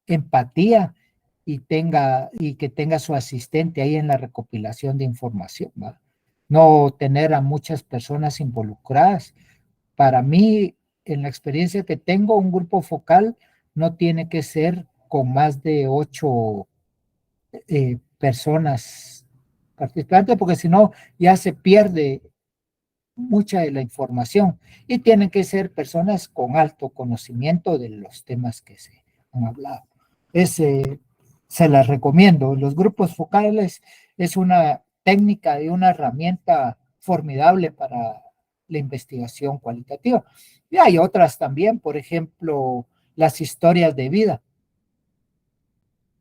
empatía y que tenga su asistente ahí en la recopilación de información, ¿va? No tener a muchas personas involucradas. Para mí, en la experiencia que tengo, un grupo focal no tiene que ser con más de 8 personas participantes, porque si no, ya se pierde mucha de la información, y tienen que ser personas con alto conocimiento de los temas que se han hablado. Se las recomiendo. Los grupos focales es una técnica y una herramienta formidable para la investigación cualitativa. Y hay otras también, por ejemplo, las historias de vida.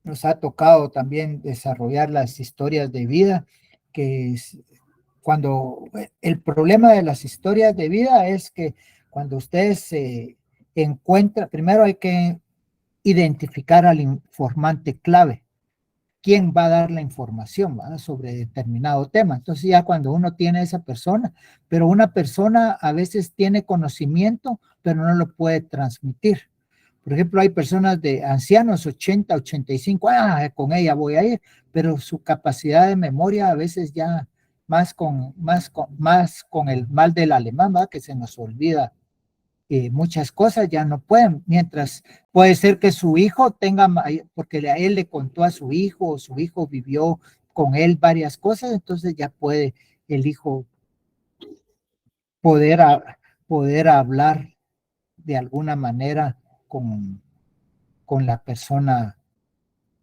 Nos ha tocado también desarrollar las historias de vida, que cuando el problema de las historias de vida es que cuando ustedes se encuentran, primero hay que identificar al informante clave, quién va a dar la información, ¿verdad?, sobre determinado tema. Entonces ya cuando uno tiene esa persona, pero una persona a veces tiene conocimiento, pero no lo puede transmitir. Por ejemplo, hay personas de ancianos, 80, 85, con ella voy a ir, pero su capacidad de memoria a veces ya más con el mal del alemán, ¿verdad?, que se nos olvida muchas cosas, ya no pueden, mientras puede ser que su hijo tenga, porque a él le contó a su hijo, o su hijo vivió con él varias cosas, entonces ya puede el hijo poder, poder hablar de alguna manera con la persona,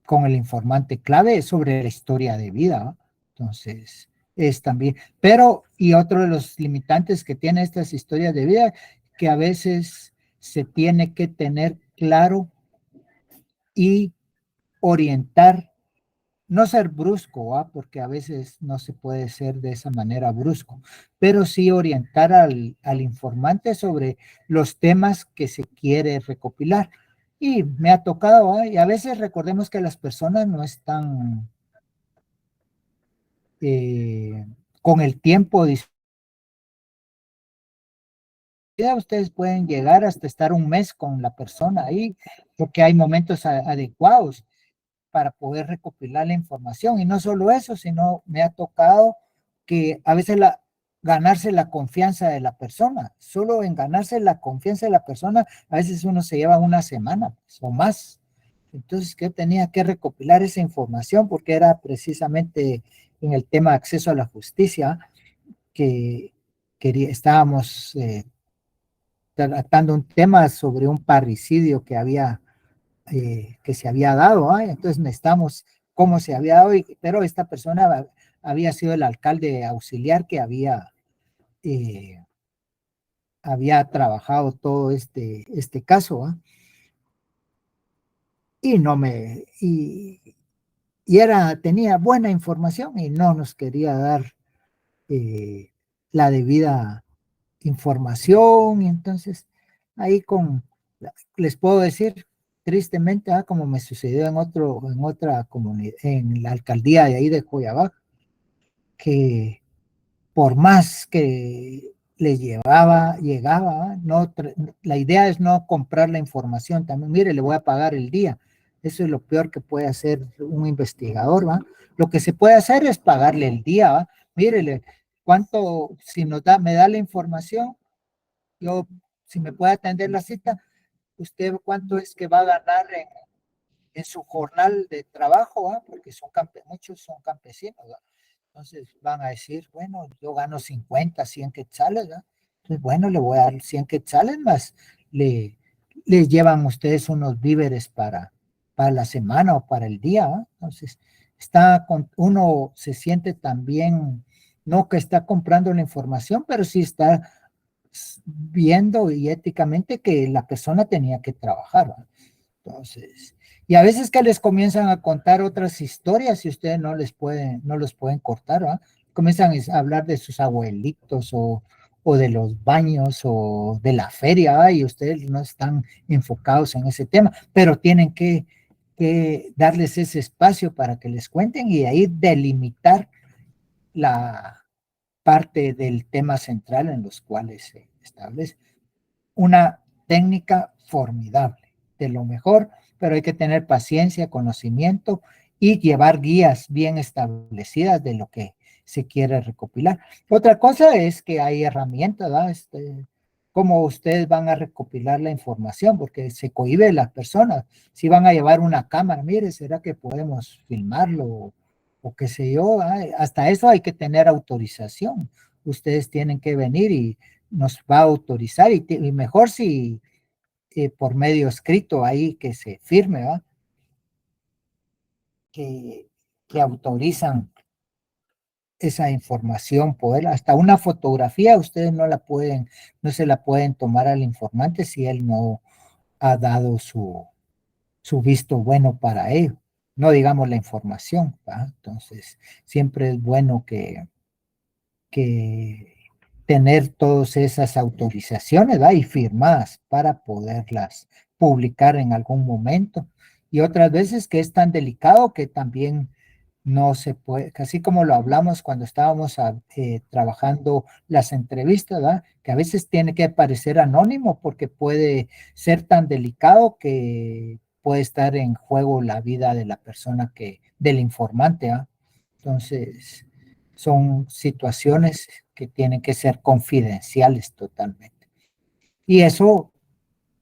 con el informante clave sobre la historia de vida, ¿no? Entonces, es también, pero, y otro de los limitantes que tiene estas historias de vida, que a veces se tiene que tener claro y orientar, no ser brusco, ¿ah?, porque a veces no se puede ser de esa manera brusco, pero sí orientar al informante sobre los temas que se quiere recopilar. Y me ha tocado, ¿ah?, y a veces recordemos que las personas no están con el tiempo. Ustedes pueden llegar hasta estar un mes con la persona ahí, porque hay momentos adecuados para poder recopilar la información. Y no solo eso, sino me ha tocado que a veces ganarse la confianza de la persona, solo en ganarse la confianza de la persona, a veces uno se lleva una semana, pues, o más. Entonces, que tenía que recopilar esa información porque era precisamente en el tema de acceso a la justicia que estábamos tratando un tema sobre un parricidio que se había dado, ¿eh? Entonces necesitamos cómo se había dado, pero esta persona había sido el alcalde auxiliar que había trabajado todo este caso, ¿eh? Y no me, y tenía buena información y no nos quería dar la debida información, y entonces ahí les puedo decir tristemente, como me sucedió en otra comunidad, en la alcaldía de ahí de Coyabá, que por más que llegaba, no, la idea es no comprar la información, también, mire, le voy a pagar el día, eso es lo peor que puede hacer un investigador, ¿va? Lo que se puede hacer es pagarle el día, ¿va? Mírele, cuánto, si me da la información, yo, si me puede atender la cita, usted cuánto es que va a ganar en su jornal de trabajo, ¿va? Porque muchos son campesinos, ¿va? Entonces van a decir, bueno, yo gano 50, 100 quetzales, ¿va? Entonces, bueno, le voy a dar 100 quetzales más, le llevan ustedes unos víveres para la semana o para el día, ¿va? Entonces, uno se siente también, no que está comprando la información, pero sí está viendo y éticamente que la persona tenía que trabajar, ¿va? Entonces, y a veces que les comienzan a contar otras historias y ustedes no los pueden cortar, ¿va? Comienzan a hablar de sus abuelitos o de los baños o de la feria, ¿va? Y ustedes no están enfocados en ese tema, pero tienen que darles ese espacio para que les cuenten y ahí delimitar la parte del tema central en los cuales se establece. Una técnica formidable, de lo mejor, pero hay que tener paciencia, conocimiento y llevar guías bien establecidas de lo que se quiere recopilar. Otra cosa es que hay herramientas, ¿verdad? Cómo ustedes van a recopilar la información, porque se cohíbe las personas. Si van a llevar una cámara, mire, ¿será que podemos filmarlo? O qué sé yo, ¿eh? Hasta eso hay que tener autorización. Ustedes tienen que venir y nos va a autorizar y mejor si por medio escrito ahí que se firme, ¿va? Que autorizan esa información, hasta una fotografía ustedes no se la pueden tomar al informante si él no ha dado su visto bueno para ello, no digamos la información, ¿va? Entonces siempre es bueno que tener todas esas autorizaciones, ¿va? Y firmadas para poderlas publicar en algún momento. Y otras veces que es tan delicado que también no se puede, así como lo hablamos cuando estábamos trabajando las entrevistas, ¿verdad? Que a veces tiene que parecer anónimo porque puede ser tan delicado que puede estar en juego la vida de la persona del informante, ¿verdad? Entonces, son situaciones que tienen que ser confidenciales totalmente. Y eso,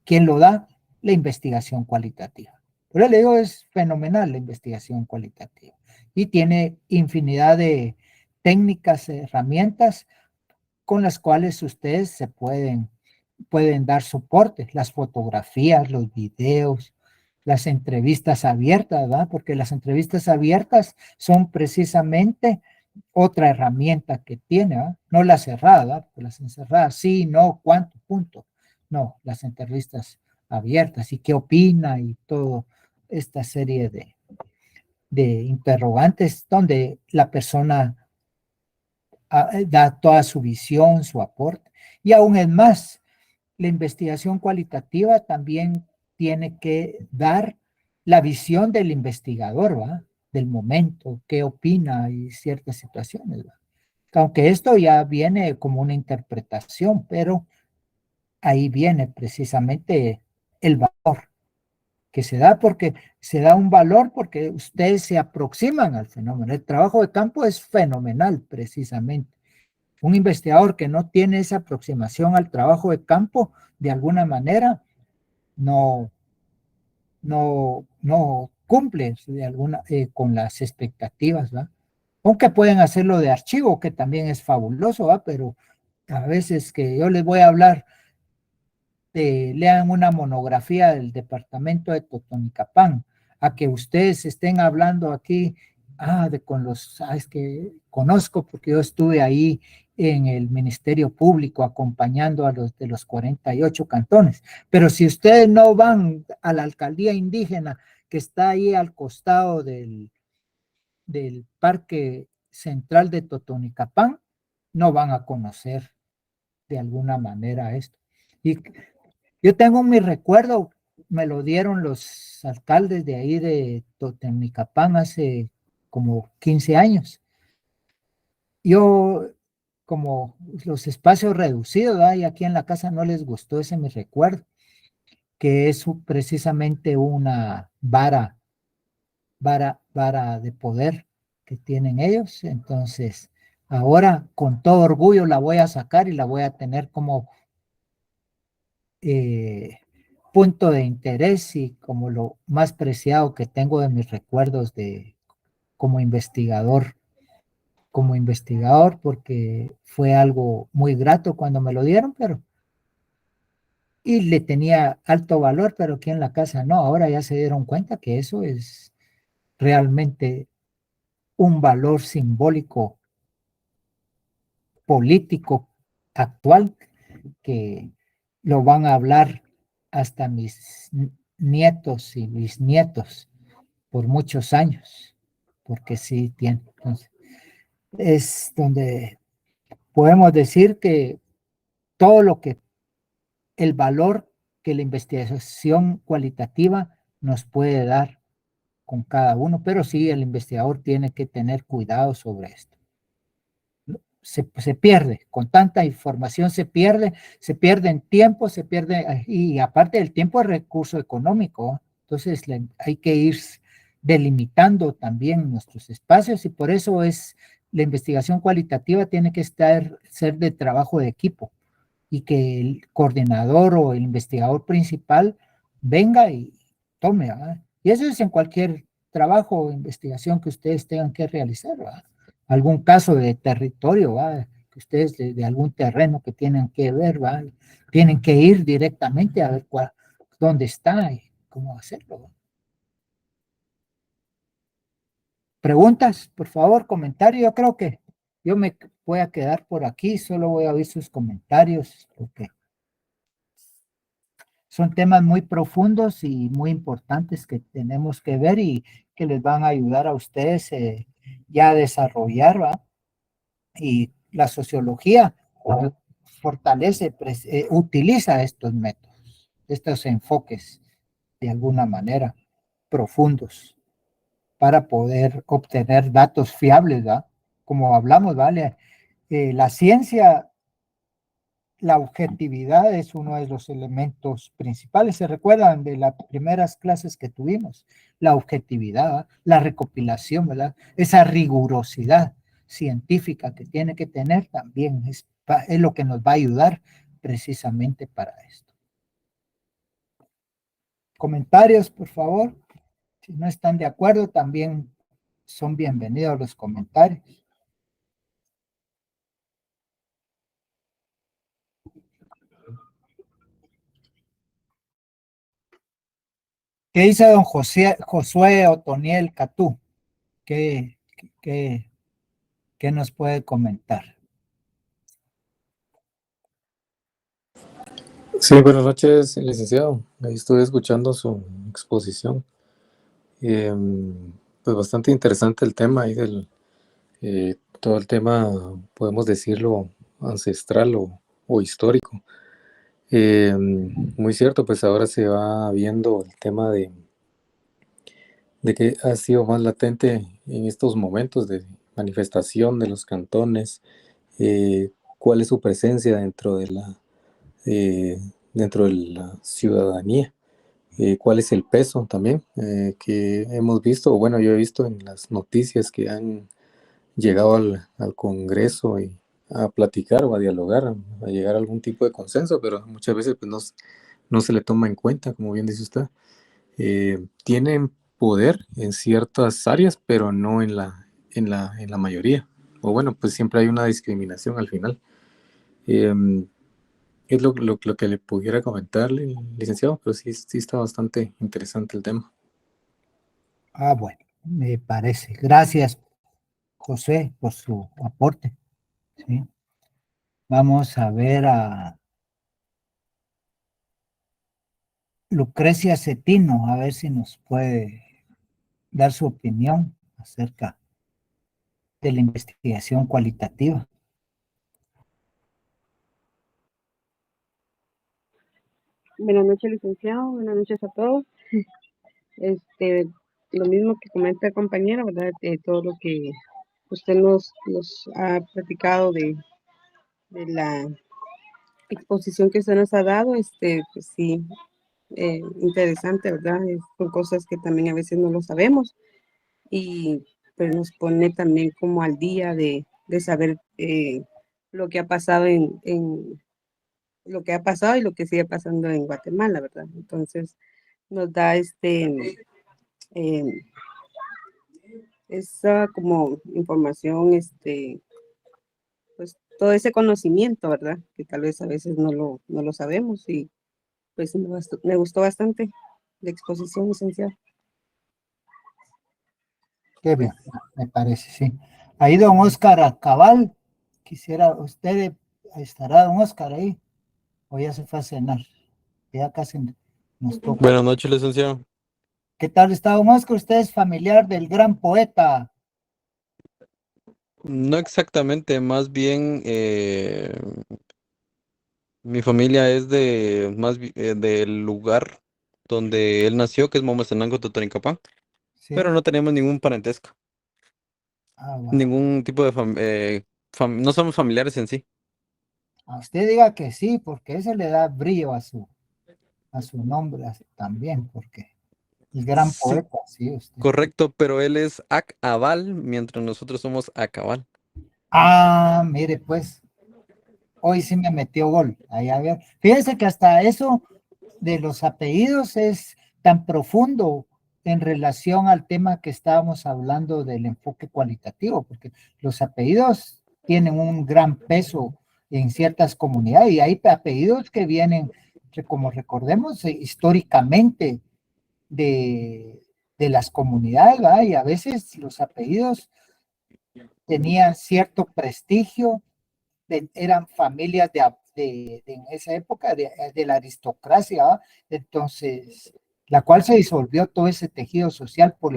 ¿quién lo da? La investigación cualitativa. Pero le digo, es fenomenal la investigación cualitativa y tiene infinidad de técnicas, herramientas con las cuales ustedes se pueden dar soporte, las fotografías, los videos, las entrevistas abiertas, ¿verdad? Porque las entrevistas abiertas son precisamente otra herramienta que tiene, ¿verdad? No la cerrada, ¿verdad? Porque las encerradas, sí, no, cuánto, punto. No, las entrevistas abiertas y qué opina y todo esta serie de interrogantes donde la persona da toda su visión, su aporte. Y aún es más, la investigación cualitativa también tiene que dar la visión del investigador, ¿va? Del momento, qué opina y ciertas situaciones, ¿va? Aunque esto ya viene como una interpretación, pero ahí viene precisamente el valor que se da, porque se da un valor porque ustedes se aproximan al fenómeno. El trabajo de campo es fenomenal precisamente. Un investigador que no tiene esa aproximación al trabajo de campo, de alguna manera, no cumple con las expectativas, ¿va? Aunque pueden hacerlo de archivo, que también es fabuloso, ¿va? Pero a veces que yo les voy a hablar, lean una monografía del departamento de Totonicapán, a que ustedes estén hablando aquí, es que conozco porque yo estuve ahí en el Ministerio Público acompañando a los de los 48 cantones, pero si ustedes no van a la alcaldía indígena que está ahí al costado del Parque Central de Totonicapán, no van a conocer de alguna manera esto. Y yo tengo mi recuerdo, me lo dieron los alcaldes de ahí de Totonicapán hace como 15 años. Yo, como los espacios reducidos, ¿verdad? Y aquí en la casa no les gustó ese mi recuerdo, que es precisamente una vara de poder que tienen ellos. Entonces, ahora con todo orgullo la voy a sacar y la voy a tener como punto de interés y como lo más preciado que tengo de mis recuerdos como investigador, porque fue algo muy grato cuando me lo dieron, y le tenía alto valor, pero aquí en la casa no. Ahora ya se dieron cuenta que eso es realmente un valor simbólico político actual que lo van a hablar hasta mis nietos y bisnietos por muchos años, porque sí tiene. Entonces, es donde podemos decir que todo lo que el valor que la investigación cualitativa nos puede dar con cada uno, pero sí el investigador tiene que tener cuidado sobre esto. Se pierde, con tanta información se pierde en tiempo, y aparte del tiempo es recurso económico, entonces hay que ir delimitando también nuestros espacios y por eso la investigación cualitativa tiene que ser de trabajo de equipo y que el coordinador o el investigador principal venga y tome, ¿verdad? Y eso es en cualquier trabajo o investigación que ustedes tengan que realizar, ¿verdad? Algún caso de territorio, ¿va? Que ustedes de algún terreno que tienen que ver, ¿va? Tienen que ir directamente a ver dónde está y cómo hacerlo, ¿va? Preguntas, por favor, comentarios. Yo creo que yo me voy a quedar por aquí, solo voy a oír sus comentarios, porque son temas muy profundos y muy importantes que tenemos que ver y que les van a ayudar a ustedes ya a desarrollar, ¿va? Y la sociología fortalece, utiliza estos métodos, estos enfoques de alguna manera, profundos, para poder obtener datos fiables, ¿verdad? Como hablamos, ¿vale? La ciencia, la objetividad es uno de los elementos principales. ¿Se recuerdan de las primeras clases que tuvimos? La objetividad, ¿verdad? La recopilación, ¿verdad? Esa rigurosidad científica que tiene que tener también es lo que nos va a ayudar precisamente para esto. Comentarios, por favor. Si no están de acuerdo, también son bienvenidos los comentarios. ¿Qué dice don Josué Otoniel Catú? ¿Qué nos puede comentar? Sí, buenas noches, licenciado. Ahí estuve escuchando su exposición. Pues bastante interesante el tema ahí todo el tema, podemos decirlo, ancestral o histórico. Muy cierto, pues ahora se va viendo el tema de que ha sido más latente en estos momentos de manifestación de los cantones, cuál es su presencia dentro de la ciudadanía, cuál es el peso también que hemos visto, o bueno, yo he visto en las noticias que han llegado al Congreso y a platicar o a dialogar, a llegar a algún tipo de consenso, pero muchas veces pues, no se le toma en cuenta, como bien dice usted. Tienen poder en ciertas áreas, pero no en la mayoría. O bueno, pues siempre hay una discriminación al final. Es lo que le pudiera comentarle, licenciado, pero sí está bastante interesante el tema. Bueno, me parece. Gracias, José, por su aporte. ¿Sí? Vamos a ver a Lucrecia Cetino, a ver si nos puede dar su opinión acerca de la investigación cualitativa. Buenas noches, licenciado. Buenas noches a todos. Lo mismo que comenta el compañero, ¿verdad? Todo lo que usted nos ha platicado de la exposición que usted nos ha dado, pues sí, interesante, ¿verdad? Son cosas que también a veces no lo sabemos y pues nos pone también como al día de saber lo que ha pasado lo que ha pasado y lo que sigue pasando en Guatemala, ¿verdad? Entonces nos da esa como información, pues todo ese conocimiento, ¿verdad? Que tal vez a veces no lo sabemos y pues me gustó bastante la exposición, licenciado. Qué bien, me parece, sí. Ahí don Óscar Acabal, quisiera, estará don Óscar ahí, o ya se fue a cenar, ya casi nos toca. Buenas noches, licenciado. ¿Qué tal está don Óscar? Usted es familiar del gran poeta. No exactamente, más bien mi familia es del lugar donde él nació, que es Momostenango, Totonicapán, ¿Sí? pero no tenemos ningún parentesco, Bueno. ningún tipo de no somos familiares en sí. A usted diga que sí, porque ese le da brillo a su nombre también, porque el gran Sí, poeta, sí, usted. correcto, pero él es Acabal, mientras nosotros somos Acabal. Mire, pues, hoy sí me metió gol. Ahí, a ver. Fíjense que hasta eso de los apellidos es tan profundo en relación al tema que estábamos hablando del enfoque cualitativo, porque los apellidos tienen un gran peso en ciertas comunidades y hay apellidos que vienen, como recordemos, históricamente de las comunidades, ¿verdad? Y a veces los apellidos tenían cierto prestigio, eran familias en esa época de la aristocracia, ¿va? Entonces, la cual se disolvió todo ese tejido social por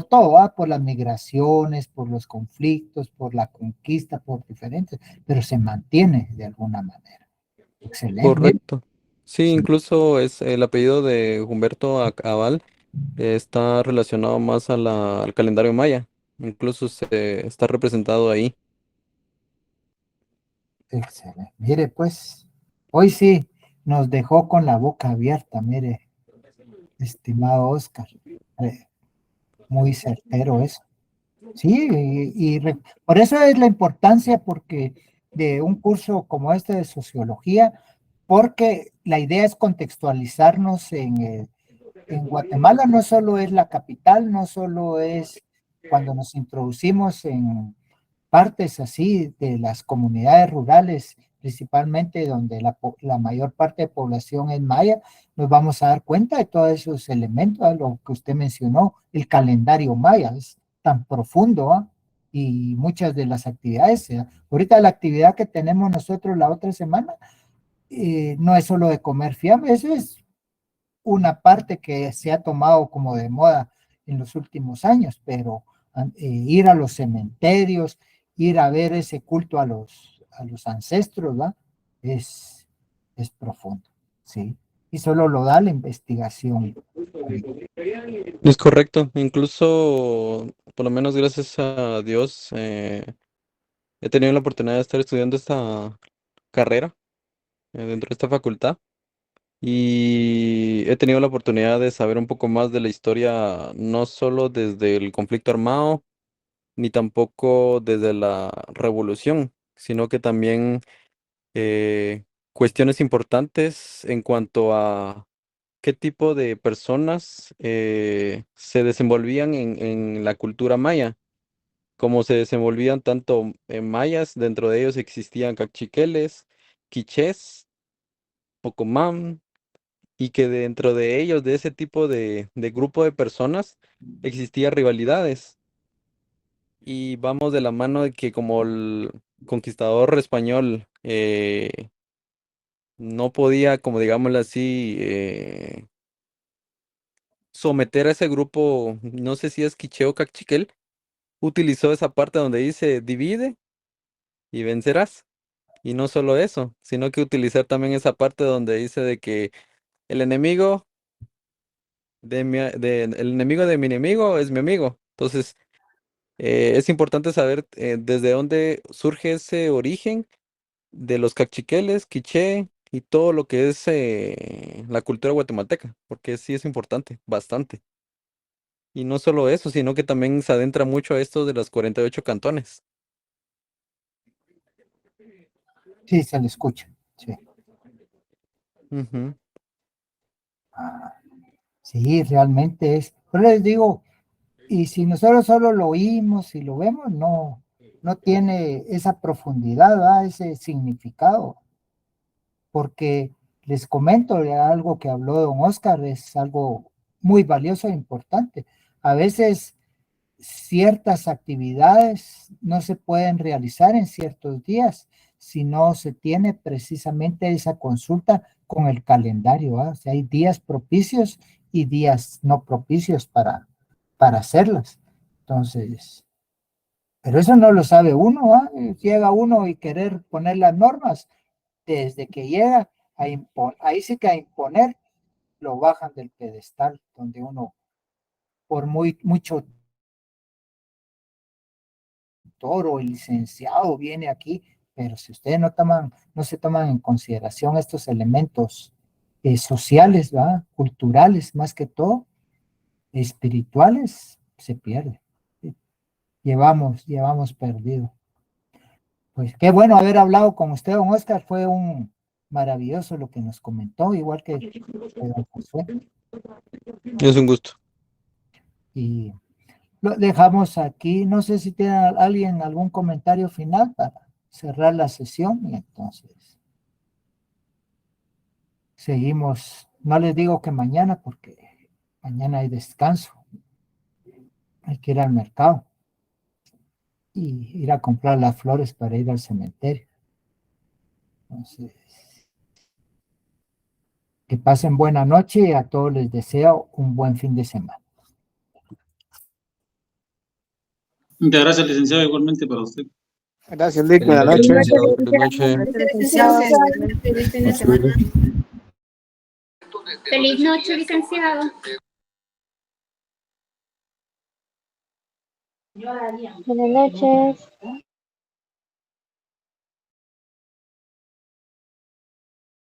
todo, ¿va? Por las migraciones, por los conflictos, por la conquista, por diferentes, pero se mantiene de alguna manera. Excelente. Correcto. Sí, incluso es el apellido de Humberto Aval está relacionado más al calendario maya. Incluso se está representado ahí. Excelente. Mire, pues, hoy sí nos dejó con la boca abierta, mire, estimado Oscar. Eh, Muy certero eso. Sí, por eso es la importancia porque de un curso como este de sociología, porque la idea es contextualizarnos en Guatemala, no solo es la capital, no solo es cuando nos introducimos en partes así de las comunidades rurales, principalmente donde la mayor parte de población es maya, nos vamos a dar cuenta de todos esos elementos, a lo que usted mencionó, el calendario maya es tan profundo, ¿ah? Y muchas de las actividades, ahorita la actividad que tenemos nosotros la otra semana, no es solo de comer fiambre, eso es una parte que se ha tomado como de moda en los últimos años, pero ir a los cementerios, ir a ver ese culto a los ancestros, ¿va? Es, es profundo, ¿sí? Y solo lo da la investigación. Es correcto. Incluso, por lo menos gracias a Dios, he tenido la oportunidad de estar estudiando esta carrera dentro de esta facultad. Y he tenido la oportunidad de saber un poco más de la historia, no solo desde el conflicto armado, ni tampoco desde la revolución, sino que también cuestiones importantes en cuanto a qué tipo de personas se desenvolvían en la cultura maya, cómo se desenvolvían tanto mayas, dentro de ellos existían cachiqueles, quichés, pocomam, y que dentro de ellos, de ese tipo de grupo de personas, existía rivalidades. Y vamos de la mano de que como el conquistador español no podía, como digámoslo así, someter a ese grupo, no sé si es quiché o cachiquel, utilizó esa parte donde dice divide y vencerás. Y no solo eso, sino que utilizar también esa parte donde dice de que el enemigo el enemigo de mi enemigo es mi amigo. Entonces, es importante saber desde dónde surge ese origen de los cachiqueles, quiché y todo lo que es la cultura guatemalteca, porque sí es importante, bastante. Y no solo eso, sino que también se adentra mucho a esto de los 48 cantones. Sí, se le escucha. Sí. Ujú. Sí, realmente es. Pero les digo, y si nosotros solo lo oímos y lo vemos, no, no tiene esa profundidad, ¿verdad? Ese significado. Porque les comento algo que habló don Oscar, es algo muy valioso e importante. A veces ciertas actividades no se pueden realizar en ciertos días si no se tiene precisamente esa consulta con el calendario. O sea, hay días propicios y días no propicios para hacerlas. Entonces, pero eso no lo sabe uno, ¿ah? Llega uno y querer poner las normas desde que llega a imponer, ahí sí que a imponer, lo bajan del pedestal, donde uno, por mucho toro, el licenciado viene aquí, pero si ustedes no se toman en consideración estos elementos sociales, ¿verdad? Culturales más que todo, espirituales, se pierde. Llevamos perdido. Pues qué bueno haber hablado con usted, don Oscar, fue un maravilloso lo que nos comentó, igual que don Josué. Es un gusto. Y lo dejamos aquí. No sé si tiene alguien algún comentario final para cerrar la sesión. Y entonces seguimos. No les digo que mañana porque mañana hay descanso. Hay que ir al mercado y ir a comprar las flores para ir al cementerio. Entonces, que pasen buena noche y a todos les deseo un buen fin de semana. Muchas gracias, licenciado, igualmente para usted. Gracias, Lick. Buenas Feliz noches. noche, licenciado. Feliz noche. Gracias, licenciado. Feliz fin de semana. Feliz noche, licenciado. Buenas noches.